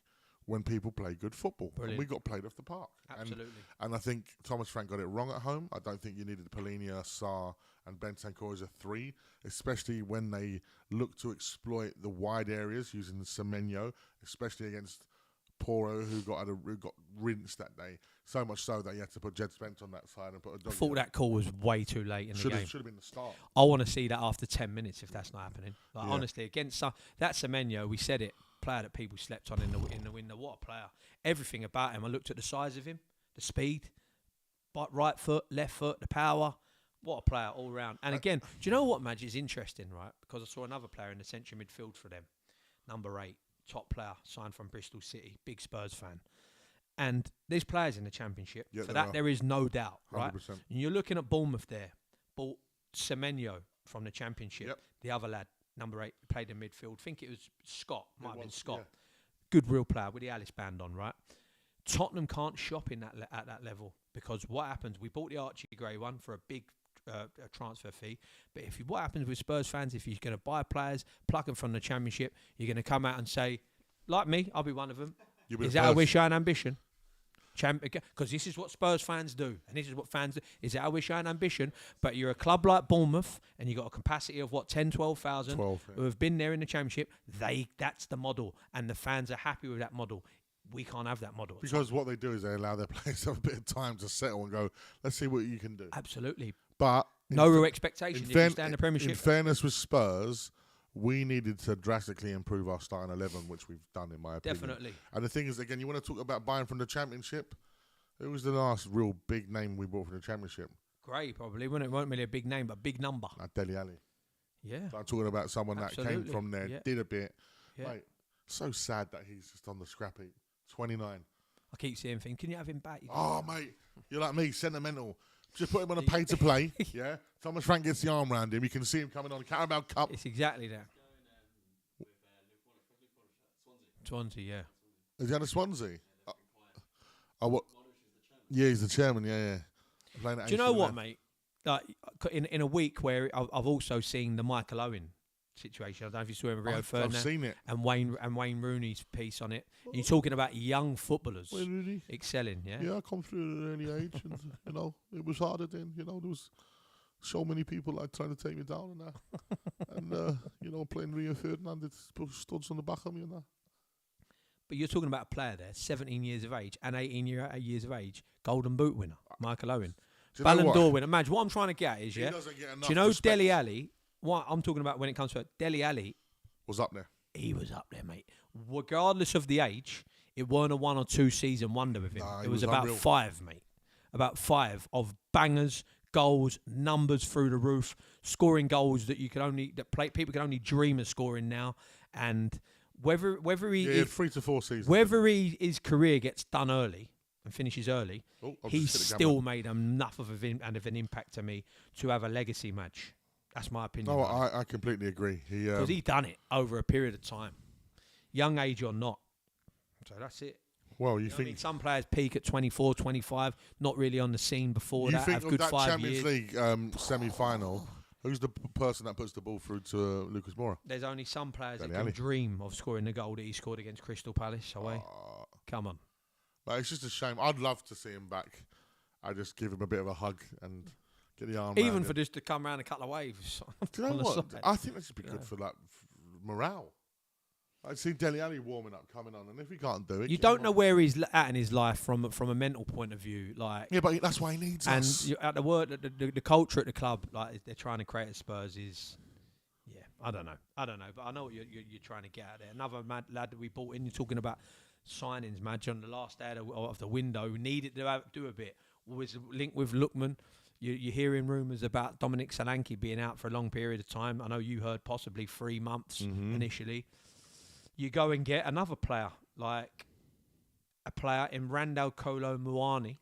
when people play good football. And we got played off the park. Absolutely. And I think Thomas Frank got it wrong at home. I don't think you needed Polinia, Sarr and Bentancur as a 3, especially when they look to exploit the wide areas using Semenyo, especially against Poro, who got rinsed that day. So much so that you had to put Jed Spence on that side and put a dog. I thought that call was way too late in the game. Should have been the start. I want to see that after 10 minutes if that's not happening. Honestly, against that Semenyo, we said it. player that people slept on in the window. What a player! Everything about him. I looked at the size of him, the speed, right foot, left foot, the power. What a player all round. And again, do you know what, Madge, is interesting, right? Because I saw another player in the central midfield for them, number 8, top player, signed from Bristol City, big Spurs fan. And there's players in the Championship. Yeah, for that, there is no doubt, right? 100%. And you're looking at Bournemouth there. Bought Semenyo from the Championship. Yep. The other lad, number 8, played in midfield. I think it was Scott. Might have been Scott. Yeah. Good real player with the Alice band on, right? Tottenham can't shop in at that level because what happens? We bought the Archie Gray one for a big transfer fee. But what happens with Spurs fans, if you're going to buy players, pluck them from the Championship, you're going to come out and say, like me, I'll be one of them. Is that a wish and ambition? Because this is what Spurs fans do, and this is what fans do. Is that a wish and ambition? But you're a club like Bournemouth, and you've got a capacity of, 10, 12,000 who have been there in the Championship. That's the model, and the fans are happy with that model. We can't have that model. Because what they do is they allow their players to have a bit of time to settle and go, let's see what you can do. Absolutely. But no real expectation if you stay in the Premiership. In fairness with Spurs, we needed to drastically improve our starting 11, which we've done, in my opinion. Definitely. And the thing is, again, you want to talk about buying from the Championship? Who was the last real big name we bought from the Championship? Gray, probably. It wasn't really a big name, but big number. Dele Alli. Yeah. So I'm talking about someone that came from there, did a bit. Yeah. Mate, so sad that he's just on the scrap heap. 29. I keep seeing things. Can you have him back? Oh, mate, you're like me, sentimental. Just put him on a pay to play. Yeah. Thomas Frank gets the arm around him. You can see him coming on the Carabao Cup. It's exactly that. Swansea, yeah. Is he on the Swansea? What? Yeah, he's the chairman. Yeah. Do you know what, mate? In a week where I've also seen the Michael Owen situation. I don't know if you saw him with Rio Ferdinand. I've seen it. And Wayne Rooney's piece on it. You're talking about young footballers excelling, yeah? Yeah, I come through at an early age, and it was harder then. There was so many people like trying to take me down and that, and playing Rio Ferdinand, it's put studs on the back of me and that. But you're talking about a player there, 17 years of age and 18 years of age, Golden Boot winner, Michael Owen, Ballon d'Or winner. Imagine what I'm trying to get is, he doesn't get enough do you know respect. Dele Alli? What I'm talking about when it comes to it, Dele Alli was up there. He was up there, mate. Regardless of the age, it weren't a 1 or 2 season wonder with him. Nah, it was about unreal. 5, mate. About 5 of bangers, goals, numbers through the roof, scoring goals that people can only dream of scoring now. And whether he 3 to 4 seasons. Whether his career gets done early and finishes early, he's still made enough of an impact to me to have a legacy match. That's my opinion. No, I completely agree. Because he done it over a period of time, young age or not. So that's it. Well, you think some players peak at 24, 25, not really on the scene before that. Think have good of that 5 Champions years. League semi-final? Who's the person that puts the ball through to Lucas Moura? There's only some players that Dele can Alli. dream of scoring the goal that he scored against Crystal Palace away. Come on. But it's just a shame. I'd love to see him back. I just give him a bit of a hug and get the arm. Even for just to come around a couple of waves. Do you know what? I think this would be good for morale. I'd see Dele Alli warming up, coming on, and if he can't do it, you don't know where he's at in his life from a mental point of view. Yeah, but that's why he needs us. And at the culture at the club, like they're trying to create at Spurs is, I don't know, but I know what you're trying to get at there. Another lad that we bought in. You're talking about signings, Madge, on the last day of the window, who needed to do a bit. Was linked with Lookman. You're hearing rumours about Dominic Solanke being out for a long period of time. I know you heard possibly 3 months initially. You go and get another player, like a player in Randall Kolo Muani.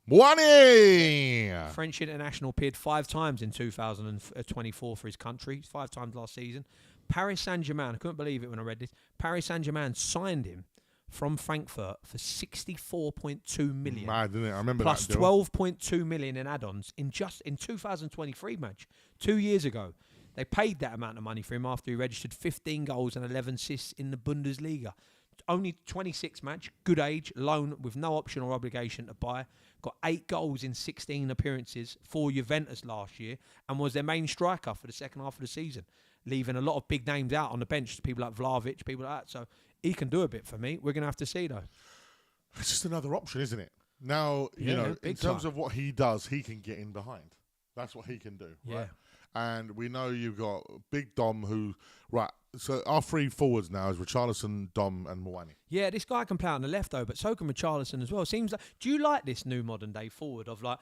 French international, appeared 5 times in 2024 for his country, 5 times last season. Paris Saint-Germain, I couldn't believe it when I read this. Paris Saint-Germain signed him from Frankfurt for 64.2 million. Mad, isn't it? I remember plus that. 12.2 million in add-ons in 2023 match, 2 years ago. They paid that amount of money for him after he registered 15 goals and 11 assists in the Bundesliga. Only 26 match, good age, loan with no option or obligation to buy. Got 8 goals in 16 appearances for Juventus last year and was their main striker for the second half of the season, leaving a lot of big names out on the bench, people like Vlahovic, people like that. So he can do a bit for me. We're going to have to see, though. It's just another option, isn't it? Now, in terms of what he does, he can get in behind. That's what he can do, right? And we know you've got Big Dom who, So our three forwards now is Richarlison, Dom, and Mwani. Yeah, this guy can play on the left though, but so can Richarlison as well. Seems like. Do you like this new modern day forward of like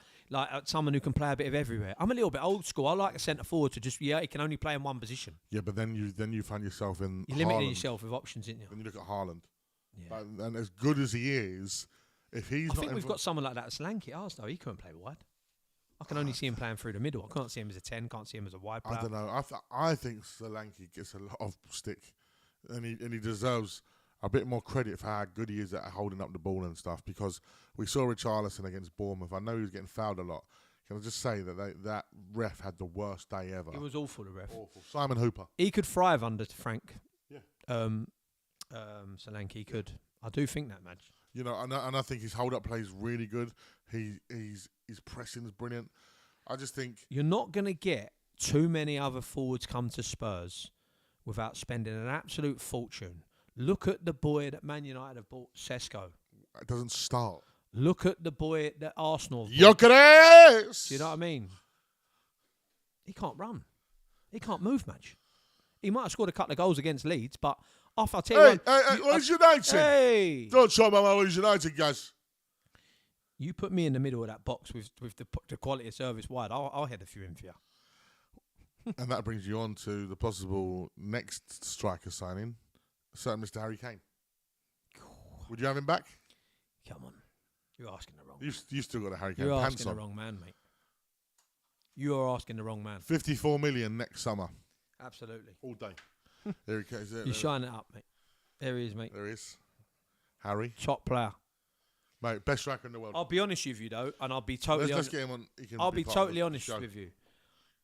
someone who can play a bit of everywhere? I'm a little bit old school. I like a centre forward to just he can only play in one position. Yeah, but then you find yourself in. You're limiting Haaland. yourself with options, isn't you? When you look at Haaland, Yeah. and as good as he is, if he's I not, think we've got someone like that at Solanke at ours though. He couldn't play wide. I can only see him playing through the middle. I can't see him as a 10. Can't see him as a wide player. I don't know. I think Solanke gets a lot of stick, and he deserves a bit more credit for how good he is at holding up the ball and stuff. Because we saw Richarlison against Bournemouth. I know he was getting fouled a lot. Can I just say that ref had the worst day ever? It was awful, the ref. Awful. Simon Hooper. He could thrive under Frank. Yeah. Solanke could. I do think that, Madge. You know, and I think his hold-up play is really good. His pressing is brilliant. I just think You're not going to get too many other forwards come to Spurs without spending an absolute fortune. Look at the boy that Man United have bought, Sesko. it doesn't start. Look at the boy that Arsenal have bought. Gyökeres! Do you know what I mean? He can't run. He can't move much. He might have scored a couple of goals against Leeds, but I'll tell you Leeds United. Hey! Don't show my man Leeds United, guys. You put me in the middle of that box with the quality of service wide, I'll head a few in for you. And that brings you on to the possible next striker signing, certain Mr. Harry Kane. Would you have him back? Come on. You're asking the wrong You've still got a Harry Kane You're pants asking on. the wrong man, mate. You are asking the wrong man. 54 million next summer. Absolutely. All day. There he goes. You're shining it up, mate. There he is, mate. There he is. Harry. Top player. Mate, best striker in the world. I'll be honest with you, though, and I'll be totally Let's honest. get him on. He can I'll be part of totally the honest show. with you.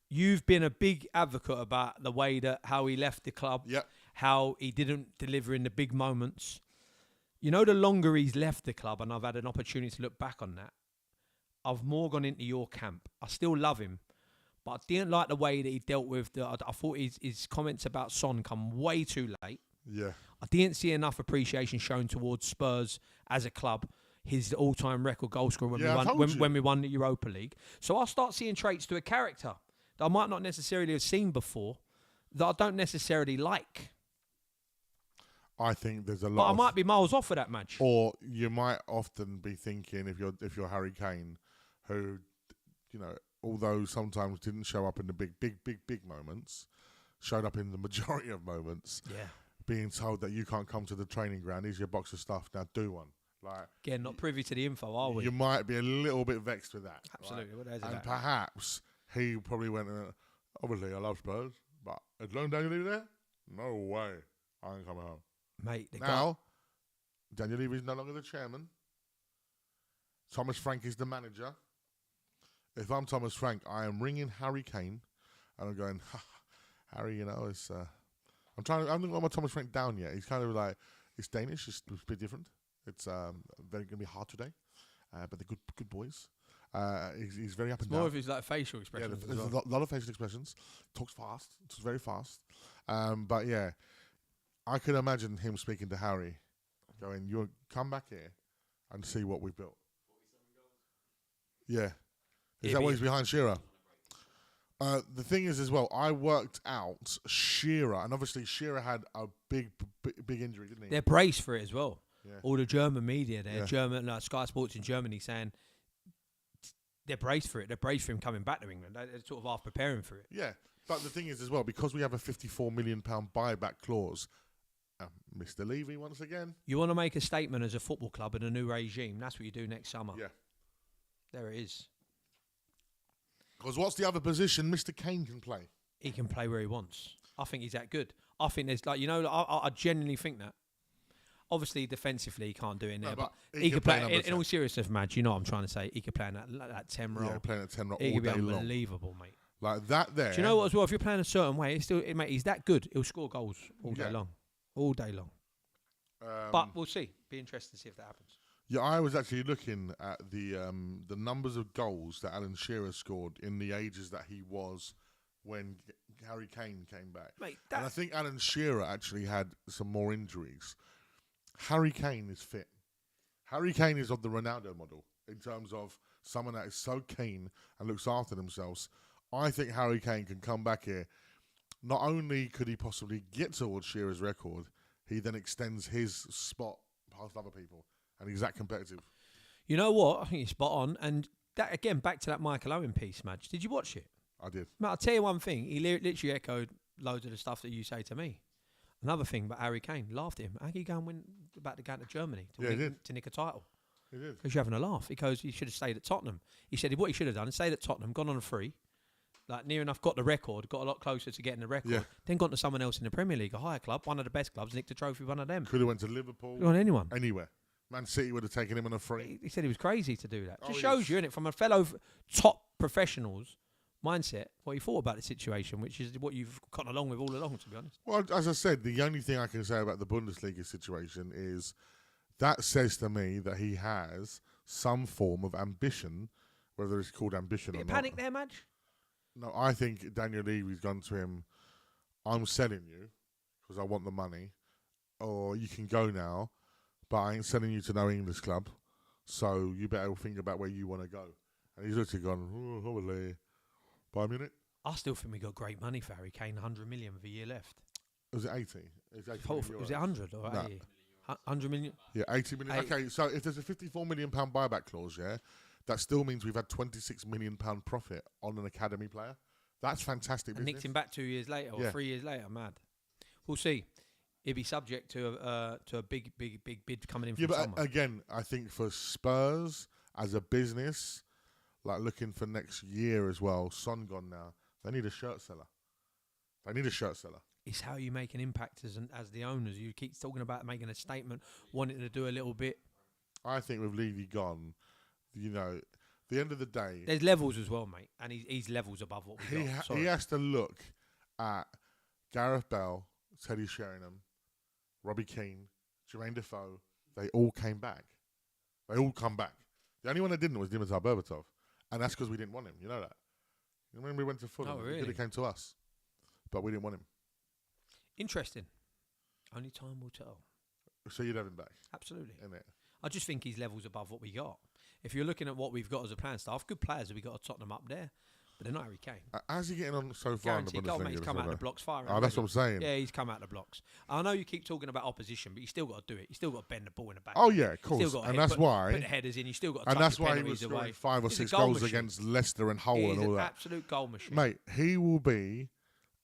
You've been a big advocate about the way that how he left the club, Yep. how he didn't deliver in the big moments. You know, the longer he's left the club, and I've had an opportunity to look back on that, I've more gone into your camp. I still love him, but I didn't like the way that he dealt with I thought his comments about Son come way too late. Yeah. I didn't see enough appreciation shown towards Spurs as a club. His all-time record goal scorer when we won the Europa League. So I'll start seeing traits to a character that I might not necessarily have seen before, that I don't necessarily like. I think there's a lot. But I might be miles off of that match. Or you might often be thinking if you're Harry Kane, who, you know, although sometimes didn't show up in the big moments, showed up in the majority of moments. Yeah. Being told that you can't come to the training ground, here's your box of stuff, now do one. Like, Again, not privy to the info, are we? you might be a little bit vexed with that. Absolutely. What is And that? perhaps he probably went, obviously I love Spurs, but is Lone Daniel Levy there? No way. I ain't coming home. Mate, the guy, Now, Daniel Levy is no longer the chairman. Thomas Frank is the manager. If I'm Thomas Frank, I am ringing Harry Kane and I'm going, Harry, you know, it's I haven't got my Thomas Frank down yet. He's kind of like, it's Danish, it's a bit different. It's very going to be hard today, but they're good boys. He's very up and down. more of his like facial Yeah, expressions. there's as a well. lot of facial expressions. Talks fast. Talks very fast. But yeah, I can imagine him speaking to Harry, going, "You come back here and see what we've built." Yeah, is that why he's behind Shearer? The thing is, as well, I worked out Shearer, and obviously Shearer had a big injury, didn't he? They're braced for it as well. Yeah. All the German media, Yeah. German Sky Sports in Germany saying they're braced for it. They're braced for him coming back to England. They're sort of half preparing for it. Yeah, but the thing is, as well, because we have a £54 million buyback clause, Mr. Levy once again. You want to make a statement as a football club in a new regime. That's what you do next summer. Yeah. There it is. Because what's the other position Mr. Kane can play? He can play where he wants. I think he's that good. I think there's I genuinely think that. Obviously, defensively, he can't do it in there, but he could play. In all seriousness, Madge, you know what I'm trying to say. He could play in that 10 role. Yeah, playing at 10 role He all could be day long. unbelievable, mate. Like that there. Do you know what as well? If you're playing a certain way, mate, he's that good. He'll score goals all day long. All day long. But we'll see. Be interested to see if that happens. Yeah, I was actually looking at the numbers of goals that Alan Shearer scored in the ages that he was when Harry Kane came back. Mate, and I think Alan Shearer actually had some more injuries. Harry Kane is fit. Harry Kane is of the Ronaldo model in terms of someone that is so keen and looks after themselves. I think Harry Kane can come back here not only could he possibly get towards Shearer's record, he then extends his spot past other people, and he's that competitive. You know what? I think you're spot on. And that again, back to that Michael Owen piece, Madge. Did you watch it? I did. Mate, I'll tell you one thing. He literally echoed loads of the stuff that you say to me. Another thing about Harry Kane, laughed at him. How can you go and win about to go to Germany to nick a title? He did. Because you're having a laugh. Because he should have stayed at Tottenham. He said what he should have done is stayed at Tottenham, gone on a free, like near enough got the record, got a lot closer to getting the record, then gone to someone else in the Premier League, a higher club, one of the best clubs, nicked a trophy, one of them. Could have went to Liverpool. Could have gone anyone. Anywhere. Man City would have taken him on a free. He said he was crazy to do that. Oh, Just shows you, innit, from a fellow top professional's mindset, what he thought about the situation, which is what you've gotten along with all along, to be honest. Well, as I said, the only thing I can say about the Bundesliga situation is that says to me that he has some form of ambition, whether it's called ambition or not. Panic there, Madge? No, I think Daniel Levy's gone to him, I'm selling you because I want the money, or you can go now, but I ain't selling you to no English club, so you better think about where you want to go. And he's literally gone, probably Bayern Munich. I still think we got great money for Harry Kane, 100 million with a year left. Was it 80? It was 80 Was it 100 or 80? 100 million? Yeah, 80 million. Okay, so if there's a £54 million buyback clause, that still means we've had £26 million profit on an academy player. That's fantastic. And nicked him back 2 years later or 3 years later. Mad. We'll see. He'll be subject to a big bid coming in from someone. But again, I think for Spurs as a business, like looking for next year as well, Son gone now, they need a shirt seller. It's how you make an impact as the owners. You keep talking about making a statement, wanting to do a little bit. I think with Levy gone, the end of the day, there's levels as well, mate, and he's levels above what we got. He has to look at Gareth Bale, Teddy Sheringham, Robbie Keane, Jermaine Defoe. They all came back. They all come back. The only one that didn't was Dimitar Berbatov, and that's because we didn't want him. You know that. When we went to Fulham, really? He could have came to us, but we didn't want him. Interesting. Only time will tell. So you'd have him back? Absolutely. Innit? I just think he's levels above what we got. If you're looking at what we've got as a plan staff, good players have we got at Tottenham up there, but they're not Harry Kane. How's he getting on so far in the Guaranteed goal, mate. He's come out of the blocks firing. Oh, that's what I'm saying. Yeah, he's come out of the blocks. I know you keep talking about opposition, but you still got to do it. You still got to bend the ball in the back. Oh yeah, of course. And that's why. Put the headers in. You still got to. And tuck that's your why he penalties was away. scoring 5 or He's 6 a goal goals machine. against Leicester and Hull and all He's an that. absolute goal machine, Mate, he will be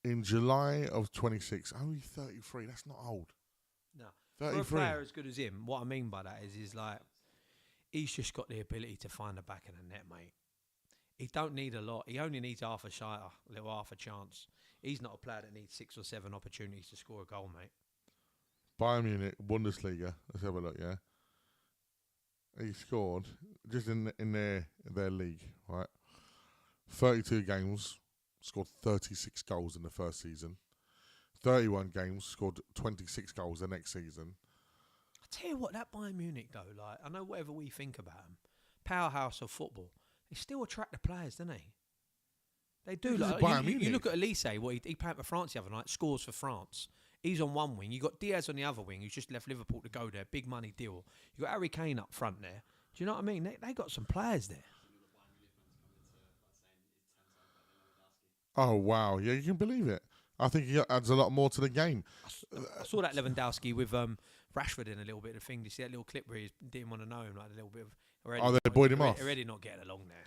in July of 26. Only 33. That's not old. No. 33. For a player as good as him, what I mean by that is he's like, he's just got the ability to find the back of the net, mate. He don't need a lot. He only needs half a chance. He's not a player that needs 6 or 7 opportunities to score a goal, mate. Bayern Munich, Bundesliga. Let's have a look, yeah? He scored, just in their league, right? 32 games, scored 36 goals in the first season. 31 games, scored 26 goals the next season. I tell you what, that Bayern Munich, though, like, I know whatever we think about them, powerhouse of football, they still attract the players, don't they? They do. Like, you look at Elise, what he played for France the other night, scores for France. He's on one wing. You got Diaz on the other wing, who's just left Liverpool to go there. Big money deal. You got Harry Kane up front there. Do you know what I mean? They got some players there. Oh wow, yeah, you can believe it. I think he adds a lot more to the game. I saw that Lewandowski with Rashford in a little bit of thing. Did you see that little clip where he didn't want to know him, like a little bit of. Already, they buoyed him off. Already not getting along there.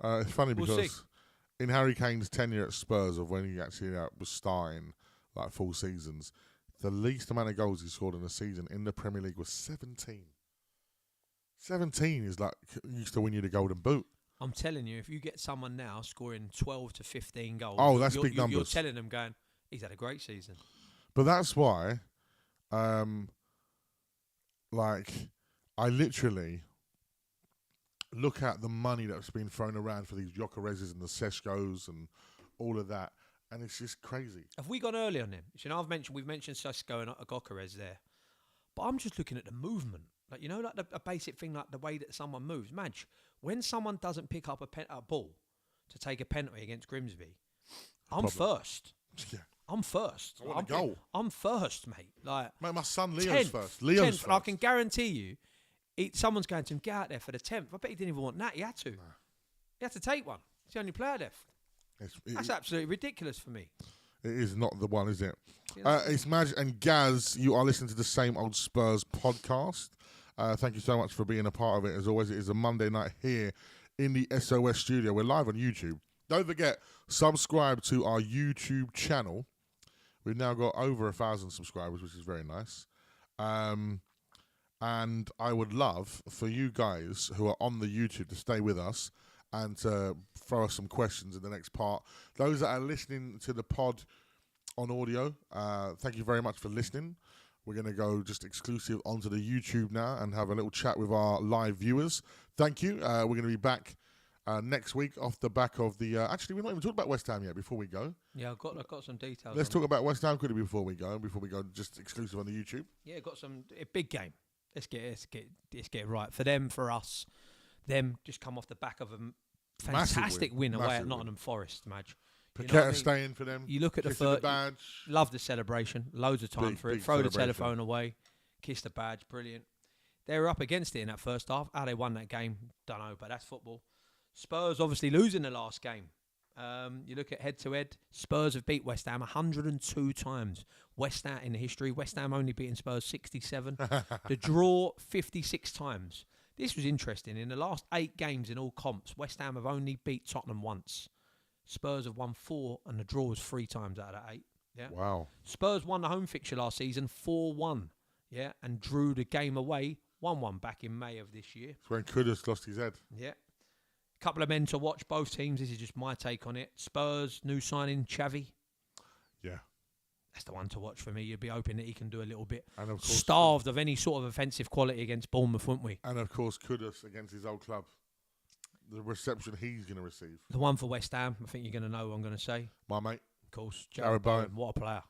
Yeah. It's funny We'll because see. in Harry Kane's tenure at Spurs, of when he actually was starting like full seasons, the least amount of goals he scored in a season in the Premier League was 17. 17 is like used to win you the Golden Boot. I'm telling you, if you get someone now scoring 12 to 15 goals, that's big numbers. You're telling them going, he's had a great season. But that's why, like, I literally look at the money that's been thrown around for these Gyökereses and the Seshkos and all of that, and it's just crazy. Have we gone early on them? You know, we've mentioned Seshko and Gyökeres there, but I'm just looking at the movement. Like, you know, like a basic thing, like the way that someone moves. Madge, when someone doesn't pick up a ball to take a penalty against Grimsby, I'm first. Yeah. I'm first. I want a goal. I'm first, mate. Like, Mate, my son Leo's 10th, first. Leo's 10th, first. and I can guarantee you, someone's going to him, get out there for the 10th. I bet he didn't even want that. He had to. He had to take one. He's the only player left. That's absolutely ridiculous for me. It is not the one, is it? It's Maj and Gaz. You are listening to the Same Old Spurs podcast. Thank you so much for being a part of it. As always, it is a Monday night here in the SOS studio. We're live on YouTube. Don't forget, subscribe to our YouTube channel. We've now got over 1,000 subscribers, which is very nice. And I would love for you guys who are on the YouTube to stay with us and to throw us some questions in the next part. Those that are listening to the pod on audio, thank you very much for listening. We're going to go just exclusive onto the YouTube now and have a little chat with our live viewers. Thank you. We're going to be back next week off the back of the... actually, we're not even talking about West Ham yet before we go. Yeah, I've got some details. Let's talk about West Ham quickly before we go just exclusive on the YouTube. Yeah, got a big game. Let's get it right. For them, for us, them just come off the back of a fantastic win away at Nottingham Forest, Madge. Paqueta staying for them. You look at the badge. Love the celebration. Loads of time for it. Throw the telephone away. Kiss the badge. Brilliant. They were up against it in that first half. How they won that game, don't know, but that's football. Spurs obviously losing the last game. You look at head-to-head, Spurs have beat West Ham 102 times. West Ham in history, West Ham only beating Spurs 67. The draw 56 times. This was interesting. In the last 8 games in all comps, West Ham have only beat Tottenham once. Spurs have won 4 and the draw was 3 times out of 8. Yeah. Wow. Spurs won the home fixture last season 4-1. Yeah, and drew the game away 1-1 back in May of this year. It's when Kudus lost his head. Yeah. Couple of men to watch, both teams. This is just my take on it. Spurs, new signing, Xavi. Yeah. That's the one to watch for me. You'd be hoping that he can do a little bit. And of course, starved of any sort of offensive quality against Bournemouth, wouldn't we? And of course, Kudus against his old club. The reception he's going to receive. The one for West Ham, I think you're going to know what I'm going to say. My mate. Of course. Jared Bowen. What a player.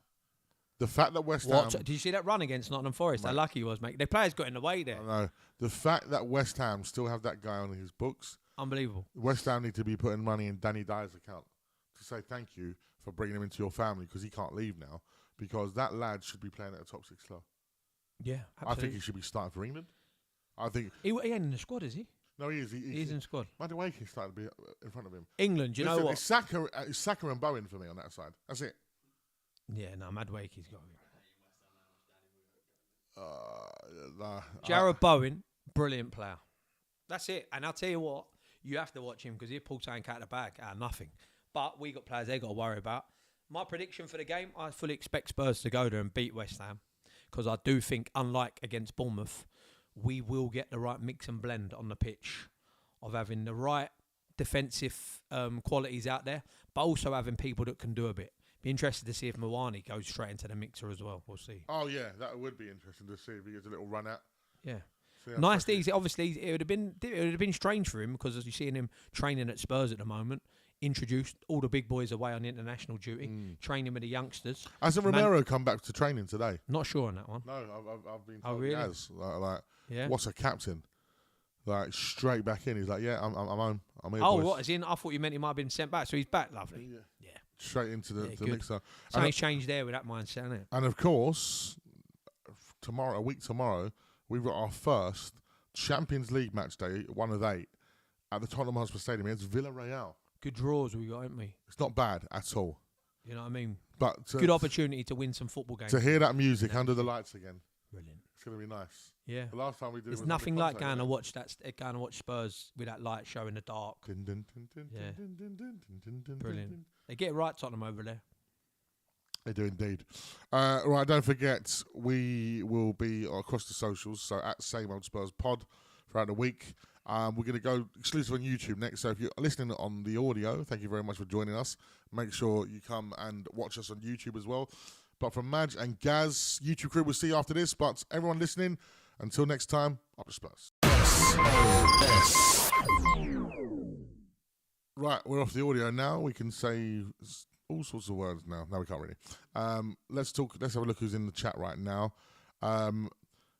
The fact that West Ham... Did you see that run against Nottingham Forest? How lucky he was, mate. The players got in the way there. I know. The fact that West Ham still have that guy on his books... Unbelievable. West Ham need to be putting money in Danny Dyer's account to say thank you for bringing him into your family because he can't leave now because that lad should be playing at a top 6 club. Yeah, absolutely. I think he should be starting for England. I think... He ain't in the squad, is he? No, he is. He's in the squad. Madueke started to be in front of him. England, you know what? It's Saka and Bowen for me on that side. That's it. Yeah, no, Madueke's got to Jared Bowen, brilliant player. That's it. And I'll tell you what, you have to watch him because he'll pull something out of the bag out of nothing. But we got players they got to worry about. My prediction for the game, I fully expect Spurs to go there and beat West Ham because I do think, unlike against Bournemouth, we will get the right mix and blend on the pitch of having the right defensive qualities out there, but also having people that can do a bit. Be interested to see if Mawani goes straight into the mixer as well. We'll see. Oh, yeah, that would be interesting to see if he gets a little run out. Yeah. Nice, easy. Obviously, it would have been strange for him because as you're seeing him training at Spurs at the moment, introduced all the big boys away on international duty, training with the youngsters. Hasn't Romero come back to training today? Not sure on that one. No, I've been told oh, really? He has. What's a captain? Like straight back in. He's like, yeah, I'm home. I'm here. Oh, boys. what is in? I thought you meant he might have been sent back, so he's back. Lovely. Yeah. Straight into the mixer. Something's changed there with that mindset, hasn't it? And of course, a week tomorrow, we've got our first Champions League match day, 1 of 8, at the Tottenham Hotspur Stadium against Villarreal. Good draws we got, haven't we? It's not bad at all. You know what I mean? But good opportunity to win some football games. To hear that music under the lights again. Brilliant. It's going to be nice. Yeah. The last time we did it was nothing like going to watch Spurs with that light show in the dark. Brilliant. They get it right, Tottenham, over there. They do indeed. Right, don't forget, we will be across the socials, so at Same Old Spurs Pod throughout the week. We're going to go exclusive on YouTube next, so if you're listening on the audio, thank you very much for joining us. Make sure you come and watch us on YouTube as well. But from Maj and Gaz, YouTube crew, we'll see you after this. But everyone listening, until next time, up the Spurs. Right, we're off the audio now. We can say all sorts of words now. No, we can't really. Let's have a look who's in the chat right now.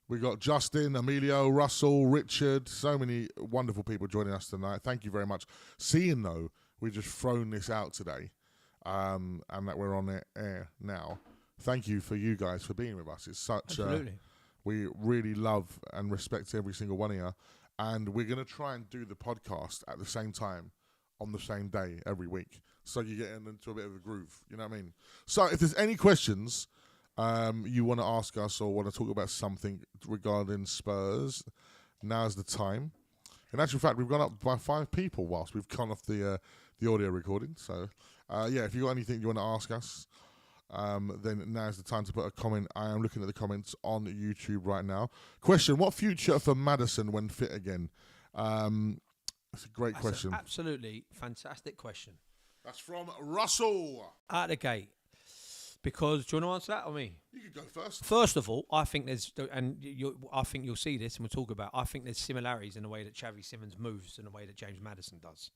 We got Justin, Emilio, Russell, Richard, so many wonderful people joining us tonight. Thank you very much. Seeing though, we've just thrown this out today, and that we're on air now. Thank you for you guys for being with us. It's such we really love and respect every single one of you, and we're going to try and do the podcast at the same time on the same day every week. So you get into a bit of a groove. You know what I mean? So if there's any questions you want to ask us or want to talk about something regarding Spurs, now's the time. In actual fact, we've gone up by 5 people whilst we've gone off the audio recording. So, if you got anything you want to ask us, then now's the time to put a comment. I am looking at the comments on YouTube right now. Question, what future for Maddison when fit again? That's a great question. Absolutely fantastic question. That's from Russell. Out the gate. Because, do you want to answer that or me? You can go first. First of all, I think there's, and I think you'll see this and we'll talk about, I think there's similarities in the way that Xavi Simons moves and the way that James Maddison does.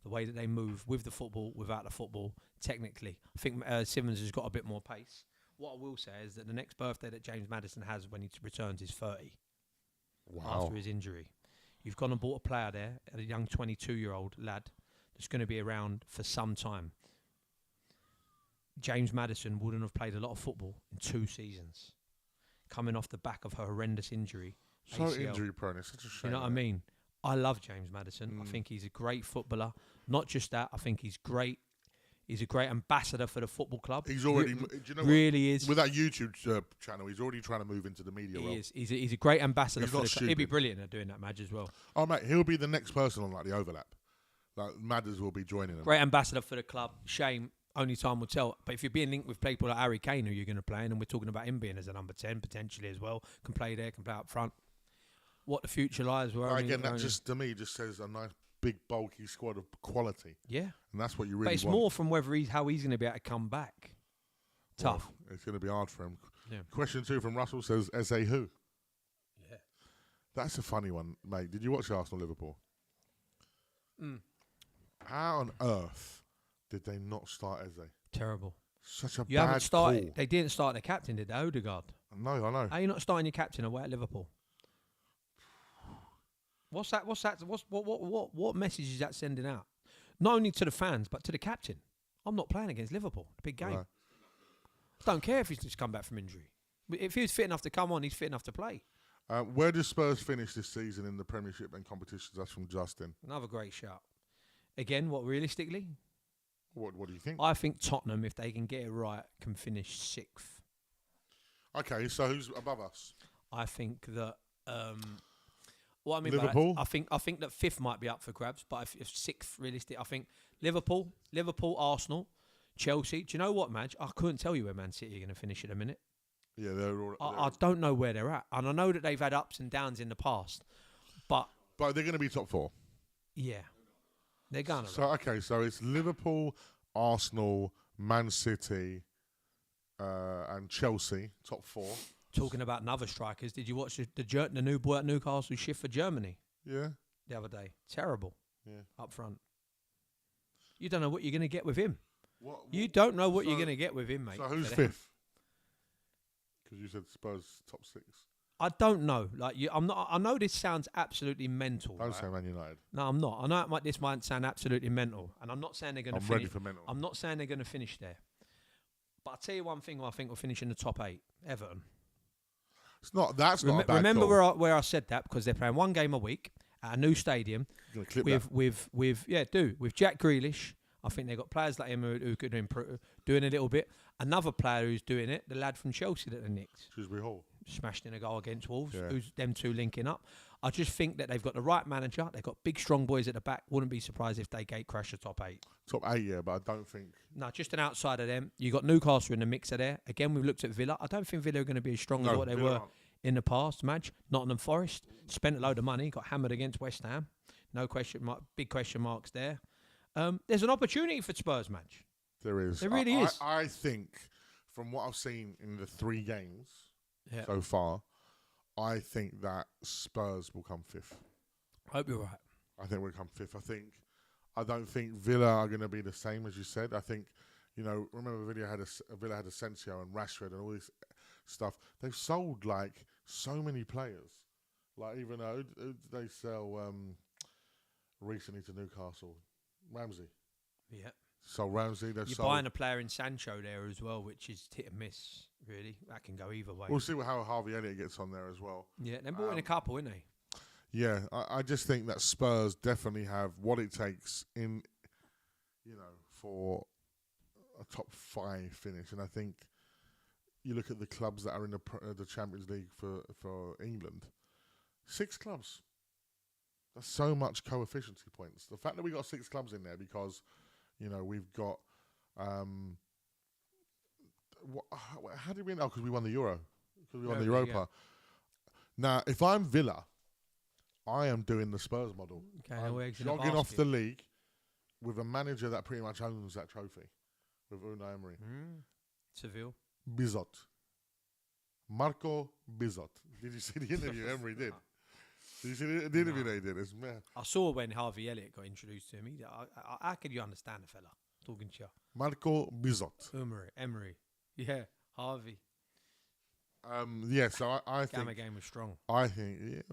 The way that they move with the football, without the football, technically. I think Simons has got a bit more pace. What I will say is that the next birthday that James Maddison has when he returns is 30. Wow. After his injury. You've gone and bought a player there, a young 22-year-old lad, that's going to be around for some time. James Maddison wouldn't have played a lot of football in 2 seasons, coming off the back of her horrendous injury. So ACL. injury prone, it's such a shame. You know what I mean? I love James Maddison. I think he's a great footballer. Not just that, I think he's great. He's a great ambassador for the football club. He's already, do you know really what? is. With that YouTube channel, he's already trying to move into the media world. He is. He's a great ambassador He's for not the club. He'd be stupid. brilliant at doing that, Madge, as well. Oh, mate, he'll be the next person on like the overlap. Like Madders will be joining him. Great ambassador for the club. Shame. Only time will tell. But if you're being linked with people like Harry Kane, who you're going to play, and we're talking about him being as a number 10 potentially as well, can play there, can play up front. What the future lies. Again, that just to me just says a nice big bulky squad of quality. Yeah, and that's what you really but it's want. more from whether how he's going to be able to come back. Tough. Well, it's going to be hard for him. Yeah. Question 2 from Russell says, "Eze who?" Yeah, that's a funny one, mate. Did you watch Arsenal Liverpool? How on earth did they not start Eze? terrible. Such a You bad haven't started. call. They didn't start their captain, did they? Odegaard. No, I know. How are you not starting your captain away at Liverpool? What's that? What message is that sending out? Not only to the fans, but to the captain. I'm not playing against Liverpool. Big game. Right. Don't care if he's just come back from injury. If he was fit enough to come on, he's fit enough to play. Where do Spurs finish this season in the Premiership and competitions? That's from Justin. Another great shout. Again, what realistically? What do you think? I think Tottenham, if they can get it right, can finish 6th. Okay, so who's above us? I think that. What I mean Liverpool? by that, I think that 5th might be up for grabs, but if 6th realistic, I think Liverpool, Arsenal, Chelsea. Do you know what, Madge? I couldn't tell you where Man City are going to finish at a minute. Yeah, they're all. I don't know where they're at, and I know that they've had ups and downs in the past, but But they're going to be top 4. yeah, they're gonna. So okay, so it's Liverpool, Arsenal, Man City, and Chelsea, top 4. Talking about another strikers, did you watch the new boy at Newcastle shift for Germany Yeah. the other day? Terrible. Yeah. Up front. You don't know what you're going to get with him. What, You don't know what so- you're going to get with him, mate. So who's for them. 5th? Because you said Spurs top 6. I don't know. Like I'm not. I know this sounds absolutely mental. Don't right? say Man United. No, I'm not. I know this might sound absolutely mental, and I'm not saying they're going to I'm finish. ready for mental. I'm not saying they're going to finish there. But I'll tell you one thing. I think we'll finish in the top 8. Everton. It's not. That's not a bad Remember goal. where I said that, because they're playing one game a week at a new stadium You're gonna clip with Jack Grealish. I think they've got players like him who could improve, doing a little bit. Another player who's doing it, the lad from Chelsea that they nicked, Shrewsbury Hall. smashed in a goal against Wolves. Yeah. Who's them two linking up? I just think that they've got the right manager. They've got big, strong boys at the back. Wouldn't be surprised if they gate crash the top 8. Top 8, yeah, but I don't think. No, just an outside of them. You got Newcastle in the mixer there. Again, we've looked at Villa. I don't think Villa are going to be as strong as what they Villa were aren't. in the past. Madge, Nottingham Forest spent a load of money, got hammered against West Ham. No question mark, big question marks there. There's an opportunity for Spurs, Madge. There is. There really is. I think, from what I've seen in the 3 games Yeah. so far, I think that Spurs will come 5th. Hope you're right. I think we'll come 5th. I don't think Villa are going to be the same as you said. I think, remember Villa had Asensio and Rashford and all this stuff. They've sold like so many players. Like even though they sell recently to Newcastle, Ramsey. Yeah. So Ramsey, they've You're sold. buying a player in Sancho there as well, which is hit and miss, really. That can go either way. We'll see how Harvey Elliott gets on there as well. Yeah, they brought in a couple, didn't they? Yeah, I just think that Spurs definitely have what it takes for a top 5 finish. And I think you look at the clubs that are in the Champions League for England, 6 clubs. That's so much coefficiency points. The fact that we got 6 clubs in there because, we've got. How did we win? Oh, because we won the Euro. Because we won the Europa. Yeah. Now, if I'm Villa, I am doing the Spurs model. Okay, I'm jogging off the league with a manager that pretty much owns that trophy, with Unai Emery. Seville. Bizot. Marco Bizot. Did you see the interview Emery did? Did you see the interview they did? It's mad. I saw when Harvey Elliott got introduced to him. How could you understand the fella talking to you? Marco Bizot. Emery. Yeah, Harvey. So I think Gamma game was strong. I think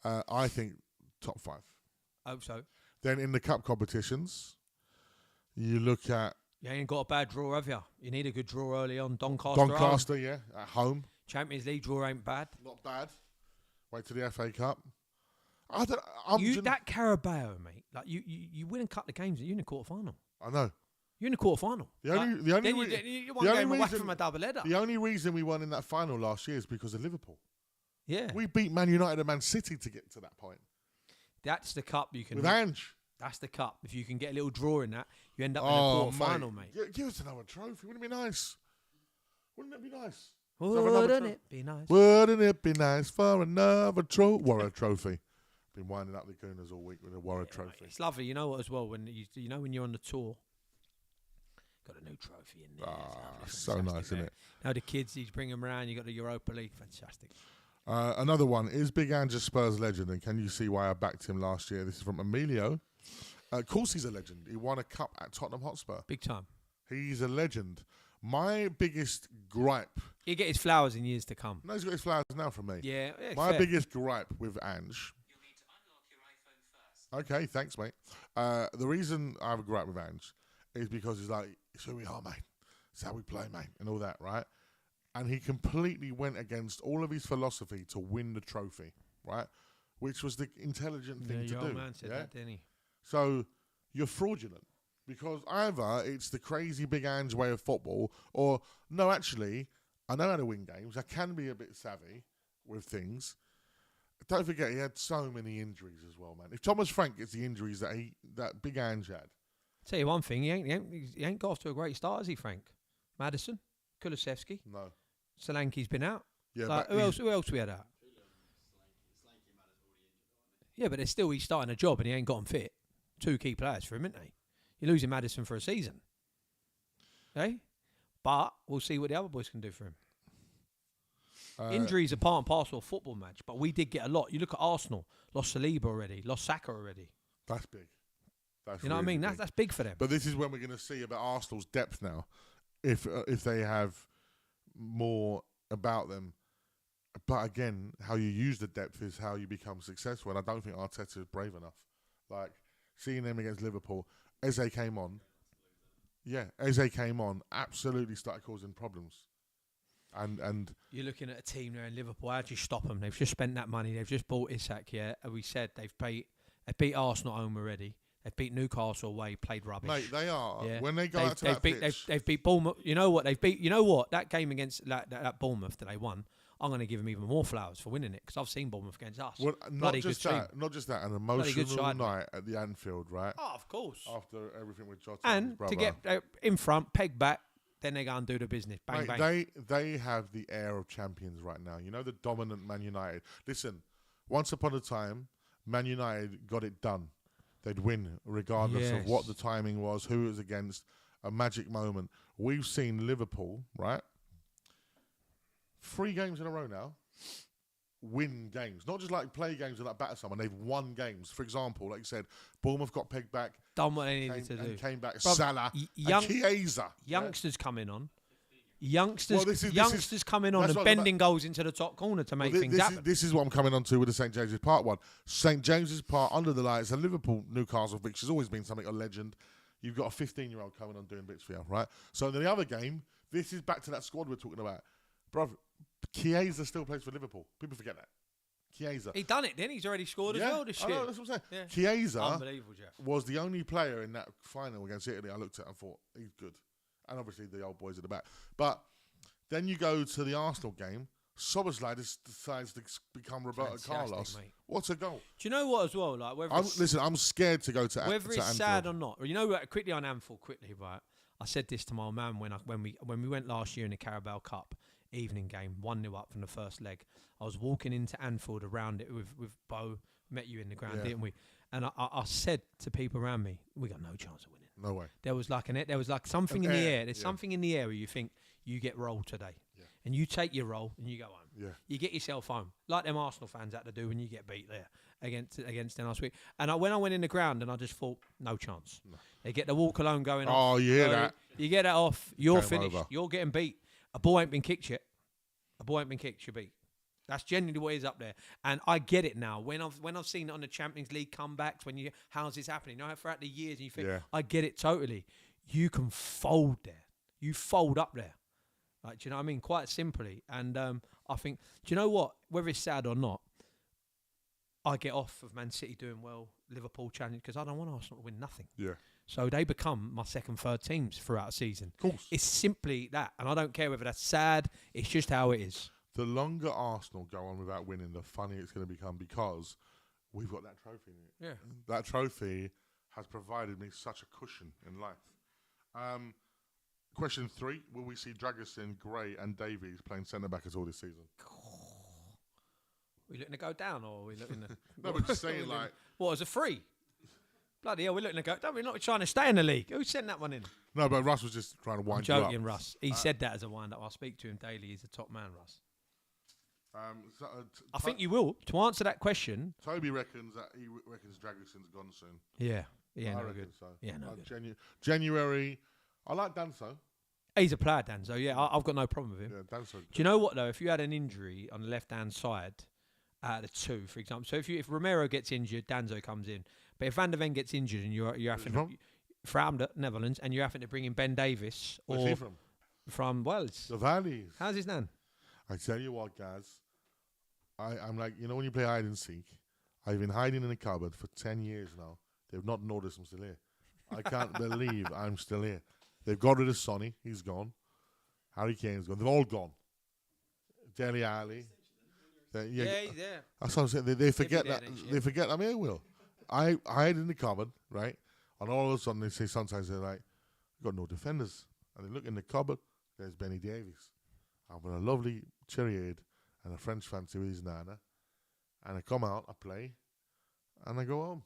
I think top 5. Hope so. Then in the cup competitions, you look at You ain't got a bad draw, have you? You need a good draw early on. Doncaster, Doncaster, at home. Champions League draw ain't bad. Not bad. Wait till the FA Cup. That Carabao, mate. Like you win a couple of games. You're in the quarter final. I know. You're in the quarter final. You're one game away from a double header. The only reason we won in that final last year is because of Liverpool. Yeah, we beat Man United and Man City to get to that point. That's the cup you can. With Ange. That's the cup. If you can get a little draw in that, you end up in a quarter final, mate. Give us another trophy. Wouldn't it be nice? Wouldn't it be nice? Wouldn't it be nice? Wouldn't it be nice for another Warren trophy? Been winding up the Gooners all week with a Warren trophy. Mate, it's lovely. You know what as well, when when you're on the tour, got a new trophy in there. So nice, isn't it? Now the kids, he's bringing them around. You got the Europa League. Fantastic. Another one. Is Big Ange a Spurs legend? And can you see why I backed him last year? This is from Emilio. Of course he's a legend. He won a cup at Tottenham Hotspur. Big time. He's a legend. My biggest gripe... He'll get his flowers in years to come. No, he's got his flowers now from me. Yeah, my fair. biggest gripe with Ange... You'll need to unlock your iPhone first. Okay, thanks, mate. The reason I have a gripe with Ange is because he's like, it's who we are, mate. It's how we play, mate, and all that, right? And he completely went against all of his philosophy to win the trophy, right? Which was the intelligent thing to your do. old man said that, didn't he? So you're fraudulent because either it's the crazy Big Ange way of football, or no, actually, I know how to win games. I can be a bit savvy with things. Don't forget, he had so many injuries as well, man. If Thomas Frank gets the injuries that Big Ange had, Tell you one thing, he ain't got off to a great start, has he, Frank? Madison, Kulusevski, no. Solanke's been out. Yeah, Like, but who else we had out? Yeah, but he's starting a job and he ain't got him fit. 2 key players for him, isn't they? You're losing Madison for a season. Okay? But we'll see what the other boys can do for him. Injuries are part and parcel of football match, but we did get a lot. You look at Arsenal, lost Saliba already, lost Saka already. That's big. That's you know what I mean? big. That's big for them. But this is when we're going to see about Arsenal's depth now, if they have more about them. But again, how you use the depth is how you become successful, and I don't think Arteta is brave enough. Like, seeing them against Liverpool, Eze came on. Yeah, Eze came on, absolutely started causing problems. And you're looking at a team there in Liverpool. How do you stop them? They've just spent that money. They've just bought Isak. Yeah, and we said they beat Arsenal at home already. They've beat Newcastle away. Played rubbish. Mate, they are. Yeah. When they go out to that pitch, they've beat Bournemouth. You know what? You know what? That game against that Bournemouth that they won. I'm going to give them even more flowers for winning it because I've seen Bournemouth against us. Well, not just that, an emotional night at the Anfield, right? Oh, of course. After everything with Jota and to get in front, peg back, then they go and do the business. Bang, mate, bang. They have the air of champions right now. You know, the dominant Man United. Listen, once upon a time, Man United got it done. They'd win regardless of what the timing was, who it was against, a magic moment. We've seen Liverpool, right? 3 games in a row now, win games. Not just like play games and like batter someone. They've won games. For example, like you said, Bournemouth got pegged back. Done what they needed to do. And came back. Bruv, Salah and Chiesa. Youngsters coming on. Youngsters coming on and bending goals into the top corner to make things happen. This is what I'm coming on to with the St. James's Park one. St. James's Park, under the lights, a Liverpool-Newcastle fixture has always been something of legend. You've got a 15-year-old coming on doing bits for you, right? So in the other game, this is back to that squad we're talking about. Bruv, Chiesa still plays for Liverpool. People forget that. Chiesa. He done it then. He's already scored as well this I year. know, that's what I'm saying. Yeah. Chiesa Unbelievable, Jeff. was the only player in that final against Italy I looked at and thought, he's good. And obviously the old boys at the back. But then you go to the Arsenal game, Szoboszlai decides to become Roberto Fantastic, Carlos. mate. What a goal. Do you know what as well? Like whether I'm scared to go to whether to it's Anfield. sad or not. You know, quickly on Anfield, right? I said this to my old man when we went last year in the Carabao Cup evening game, 1-0 up from the first leg. I was walking into Anfield around it with Bo. Met you in the ground, didn't we? And I said to people around me, we got no chance of winning. No way. There was like something in the air. There's something in the air where you think you get rolled today. Yeah. And you take your roll and you go home. Yeah. You get yourself home. Like them Arsenal fans had to do when you get beat there against them last week. And when I went in the ground and I just thought, no chance. No. They get the walk alone going off. Oh, you hear that? You get that off, you're Game finished. over. You're getting beat. A ball ain't been kicked yet. You're beat. That's genuinely what is up there. And I get it now. When I've seen it on the Champions League comebacks, how's this happening? You know, throughout the years, and you think, I get it totally. You can fold there. You fold up there. Like, do you know what I mean? Quite simply. And I think, do you know what? Whether it's sad or not, I get off of Man City doing well, Liverpool challenge, because I don't want Arsenal to win nothing. Yeah. So they become my second, third teams throughout the season. Of course. It's simply that. And I don't care whether that's sad. It's just how it is. The longer Arsenal go on without winning, the funnier it's going to become because we've got that trophy. Yeah. That trophy has provided me such a cushion in life. Question 3, will we see Dragusin, Gray and Davies playing centre-back at all this season? Are we looking to go down or are we looking to... No, but just saying like... What, as a free? Bloody hell, we're looking to go... We're not trying to stay in the league. Who sent that one in? No, but Russ was just trying to wind I'm you joking, up. Russ. He said that as a wind-up. I speak to him daily. He's a top man, Russ. I think you will. To answer that question... Toby reckons that he reckons Dragusin's gone soon. Yeah. Yeah, I no reckon good. so. Yeah, no good. January... I like Danso. He's a player, Danzo. Yeah, I've got no problem with him. Yeah, Danso. Do you know what, though? If you had an injury on the left-hand side out of the two, for example... So if Romero gets injured, Danzo comes in. But if Van der Ven gets injured and you're having to... From the Netherlands, and you're having to bring in Ben Davis... Where's he from? From Wales. The Valleys. How's his name? I tell you what, guys. I'm like, you know when you play hide and seek? I've been hiding in a cupboard for 10 years now. They've not noticed I'm still here. I can't believe I'm still here. They've got rid of Sonny. He's gone. Harry Kane's gone. They've all gone. Dele Alli. Yeah, he's there. That's what I'm saying. They forget that. They forget I'm here, Will. I hide in the cupboard, right? And all of a sudden they say sometimes they're like, we've got no defenders. And they look in the cupboard. There's Benny Davies. I'm with a lovely cherry aid and a French fancy with his nana. And I come out, I play, and I go home.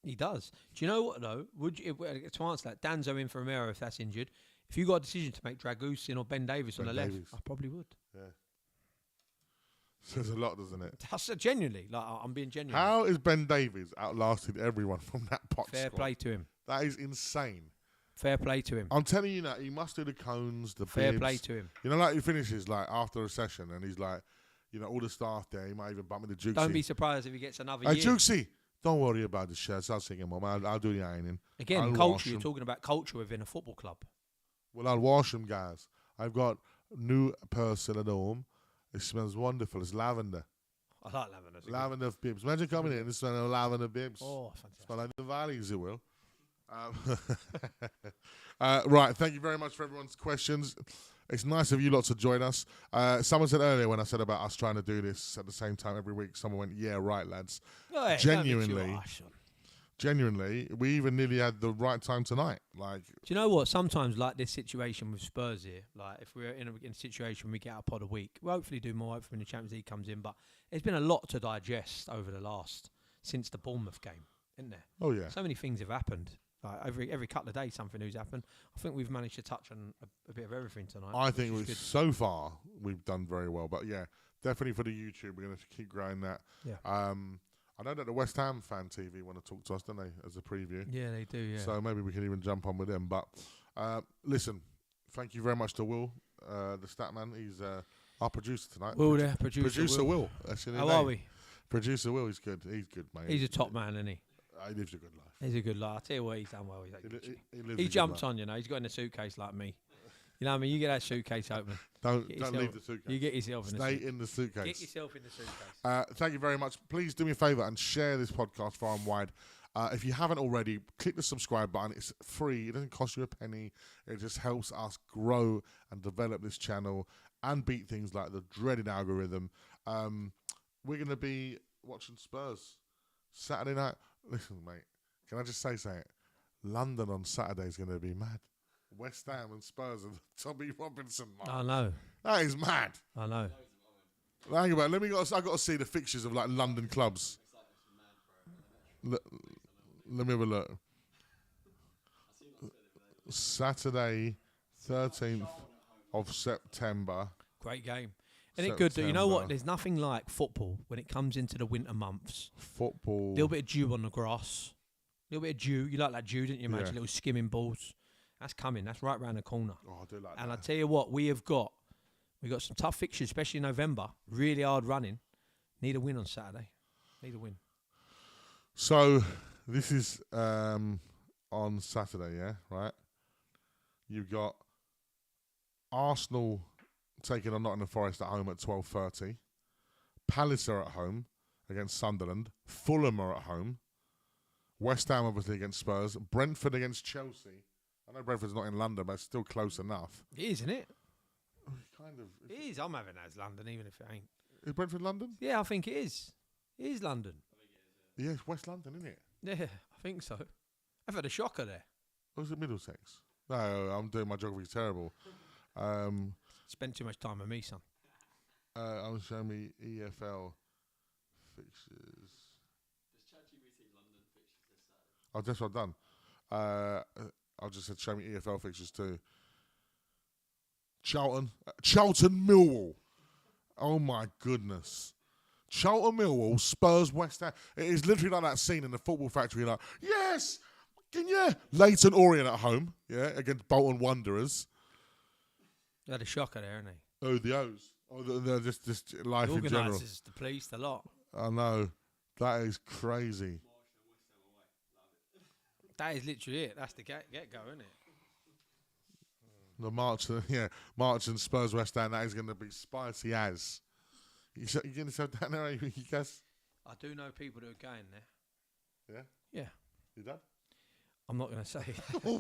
He does. Do you know what, though? Would you, to answer that, Danzo in for Romero if that's injured. If you got a decision to make Dragusin or Ben Davis on the left, I probably would. Yeah. Says a lot, doesn't it? That's genuinely. Like, I'm being genuine. How is Ben Davies outlasted everyone from that pot Fair squad? play to him. That is insane. Fair play to him. I'm telling you that he must do the cones, the Fair bibs. play to him. You know, like he finishes like after a session and he's like, you know, all the staff there. He might even bump into Jukesy. Don't be surprised if he gets another Hey, year. Jukesy, don't worry about the shirts. I'll sing them, Mum. I'll do the ironing. Again, I'll culture. wash You're 'em. talking about culture within a football club. Well, I'll wash them, guys. I've got new person at home. It smells wonderful. It's lavender. I like lavender. Lavender bibs. Imagine coming in and smelling lavender bibs. Oh, fantastic. Smell like the valleys, it will. Right, thank you very much for everyone's questions. It's nice of you lot to join us. Someone said earlier when I said about us trying to do this at the same time every week, someone went, yeah, right, lads. Oh, hey, Genuinely, we even nearly had the right time tonight. Like, do you know what? Sometimes, like this situation with Spurs here, like if we're in a situation we get our pod a week, we'll hopefully do more. Hopefully when the Champions League comes in, but there's been a lot to digest over the since the Bournemouth game, isn't there? Oh yeah, so many things have happened. Like every couple of days, something new's happened. I think we've managed to touch on a bit of everything tonight. I think so far we've done very well. But yeah, definitely for the YouTube, we're going to keep growing that. Yeah. I know that the West Ham fan TV want to talk to us, don't they, as a preview? Yeah, they do, yeah. So maybe we can even jump on with them. But listen, thank you very much to Will, the stat man. He's our producer tonight. Will there, producer Will. That's your How name. are we? Producer Will, he's good. He's good, mate. He's a top man, isn't he? He lives a good life. He's a good life. I tell you what, he's done well. He Jumped on, you know. He's got in a suitcase like me. You know what I mean? You get that suitcase open. Don't leave the suitcase. You get yourself in the Stay suitcase. in the suitcase. Get yourself in the suitcase. Thank you very much. Please do me a favour and share this podcast far and wide. If you haven't already, click the subscribe button. It's free. It doesn't cost you a penny. It just helps us grow and develop this channel and beat things like the dreaded algorithm. We're going to be watching Spurs Saturday night. Listen, mate, can I just say something? London on Saturday is going to be mad. West Ham and Spurs and Tommy Robinson. I know. That is mad. I know. Hang about. I've got to see the fixtures of like London clubs. Let me have a look. Saturday, 13th of September. Great game. Isn't it good that, you know what, there's nothing like football when it comes into the winter months. Football. A little bit of dew on the grass. A little bit of dew. You like that dew, didn't you, Madge? Yeah. Little skimming balls. That's coming. That's right round the corner. Oh, I do like that. And I tell you what, we got some tough fixtures, especially in November. Really hard running. Need a win on Saturday. Need a win. So, this is on Saturday, yeah? Right? You've got Arsenal taking on Nottingham Forest at home at 12:30. Palace are at home against Sunderland. Fulham are at home. West Ham, obviously, against Spurs. Brentford against Chelsea. I know Brentford's not in London, but it's still close enough. It is, isn't it? Kind of. It is. I'm having that as London, even if it ain't. Is Brentford London? Yeah, I think it is. It is London. Yeah, it's West London, isn't it? Yeah, I think so. I've had a shocker there. Or is it Middlesex? No, I'm doing my geography terrible. Spent too much time with me, son. I was showing me EFL fixtures. Oh, that's what I've done. I just said show me EFL fixtures too. Charlton Millwall. Oh my goodness. Charlton Millwall, Spurs, West Ham. It is literally like that scene in the Football Factory. Like, yes, yeah. Leighton Orient at home, yeah, against Bolton Wanderers. You had a shocker there, hasn't he? Oh, the O's. Oh, they're just life in general. Organisers, the police, the lot. I know. That is crazy. That is literally it. That's the get-go, isn't it? The March and Spurs West Ham. That is going to be spicy as. You going to sit down there, you guess? I do know people that are going there. Yeah? Yeah. You done? I'm not going to say.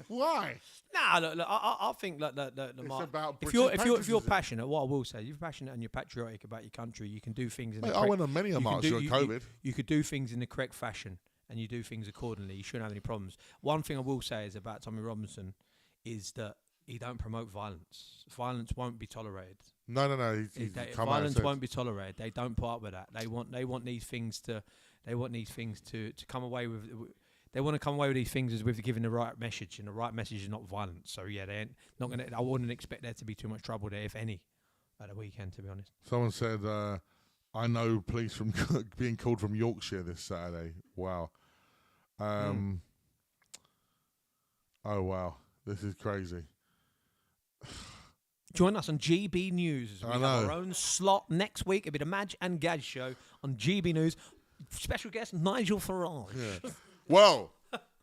Why? Nah, look, I think like the It's about if British you're patriotism. passionate, what I will say, if you're passionate and you're patriotic about your country, you can do things in Mate, the I correct, went on many a you can march do- during you- COVID. You could do things in the correct fashion and you do things accordingly. You shouldn't have any problems. One thing I will say is about Tommy Robinson is that he don't promote violence. Violence won't be tolerated. No. He's come out and Violence said, won't be tolerated. They don't put up with that. They want these things to come away with. They want to come away with these things as with giving the right message, and the right message is not violence. So yeah, they ain't not gonna. I wouldn't expect there to be too much trouble there, if any, at the weekend. To be honest. Someone said, I know police from being called from Yorkshire this Saturday. Wow. Oh, wow. This is crazy. Join us on GB News. We I have know. our own slot next week. It'll be the Madge and Gaz show on GB News. Special guest Nigel Farage. Yeah. Well,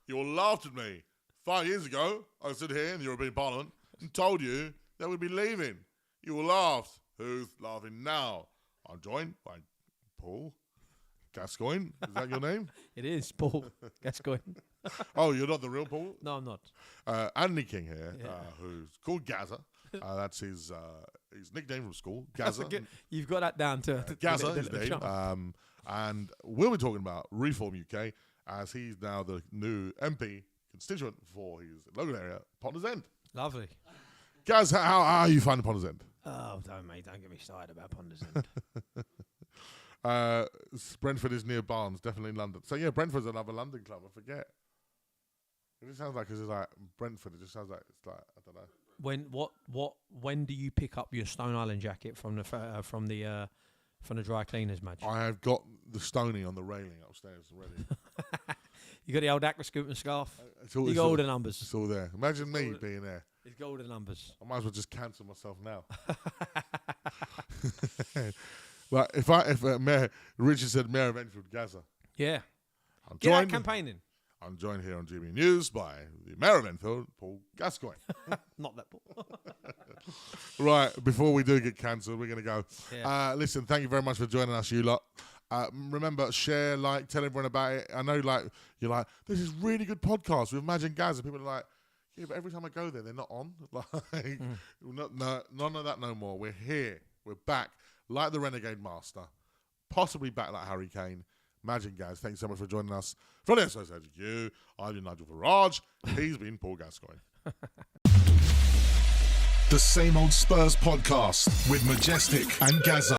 you all laughed at me. 5 years ago, I stood here in the European Parliament and told you that we'd be leaving. You all laughed. Who's laughing now? I'm joined by Paul Gascoigne. Is that your name? It is Paul Gascoigne. Oh, you're not the real Paul? No, I'm not. Anthony King here, Yeah. who's called Gazza. That's his nickname from school, Gazza. You've got that down to Gazza the is his name. jump. And we'll be talking about Reform UK, as he's now the new MP constituent for his local area, Potters End. Lovely. Gaz, how are you finding Potters End? Oh, don't get me started about Ponders End. Brentford is near Barnes, definitely in London. So yeah, Brentford's another London club. I forget. It just sounds like, because it's like Brentford. It just sounds like it's like, I don't know. When do you pick up your Stone Island jacket from the dry cleaners, Madge? I have got the Stony on the railing upstairs already. You got the old Aquascoop and scarf. You got all the numbers. It's all there. Imagine me being there. It's got all the numbers. I might as well just cancel myself now. But if Mayor Richard said Mayor of Enfield Gazza, Yeah. I'm Get out joined. campaigning. I'm joined here on GB News by the Mayor of Enfield, Paul Gascoigne. Not that Paul. Right, before we do get cancelled, we're going to go. Yeah. Listen, thank you very much for joining us, you lot. Remember, share, like, tell everyone about it. I know, like, you're like, this is really good podcast with Majestic Gazza. People are like, yeah, but every time I go there, they're not on. Like, none of that no more. We're here. We're back like the Renegade Master. Possibly back like Harry Kane. Majestic Gaz, thanks so much for joining us. From the SOSHQ, I've been Nigel Farage. He's been Paul Gascoigne. The Same Old Spurs podcast with Majestic and Gazza.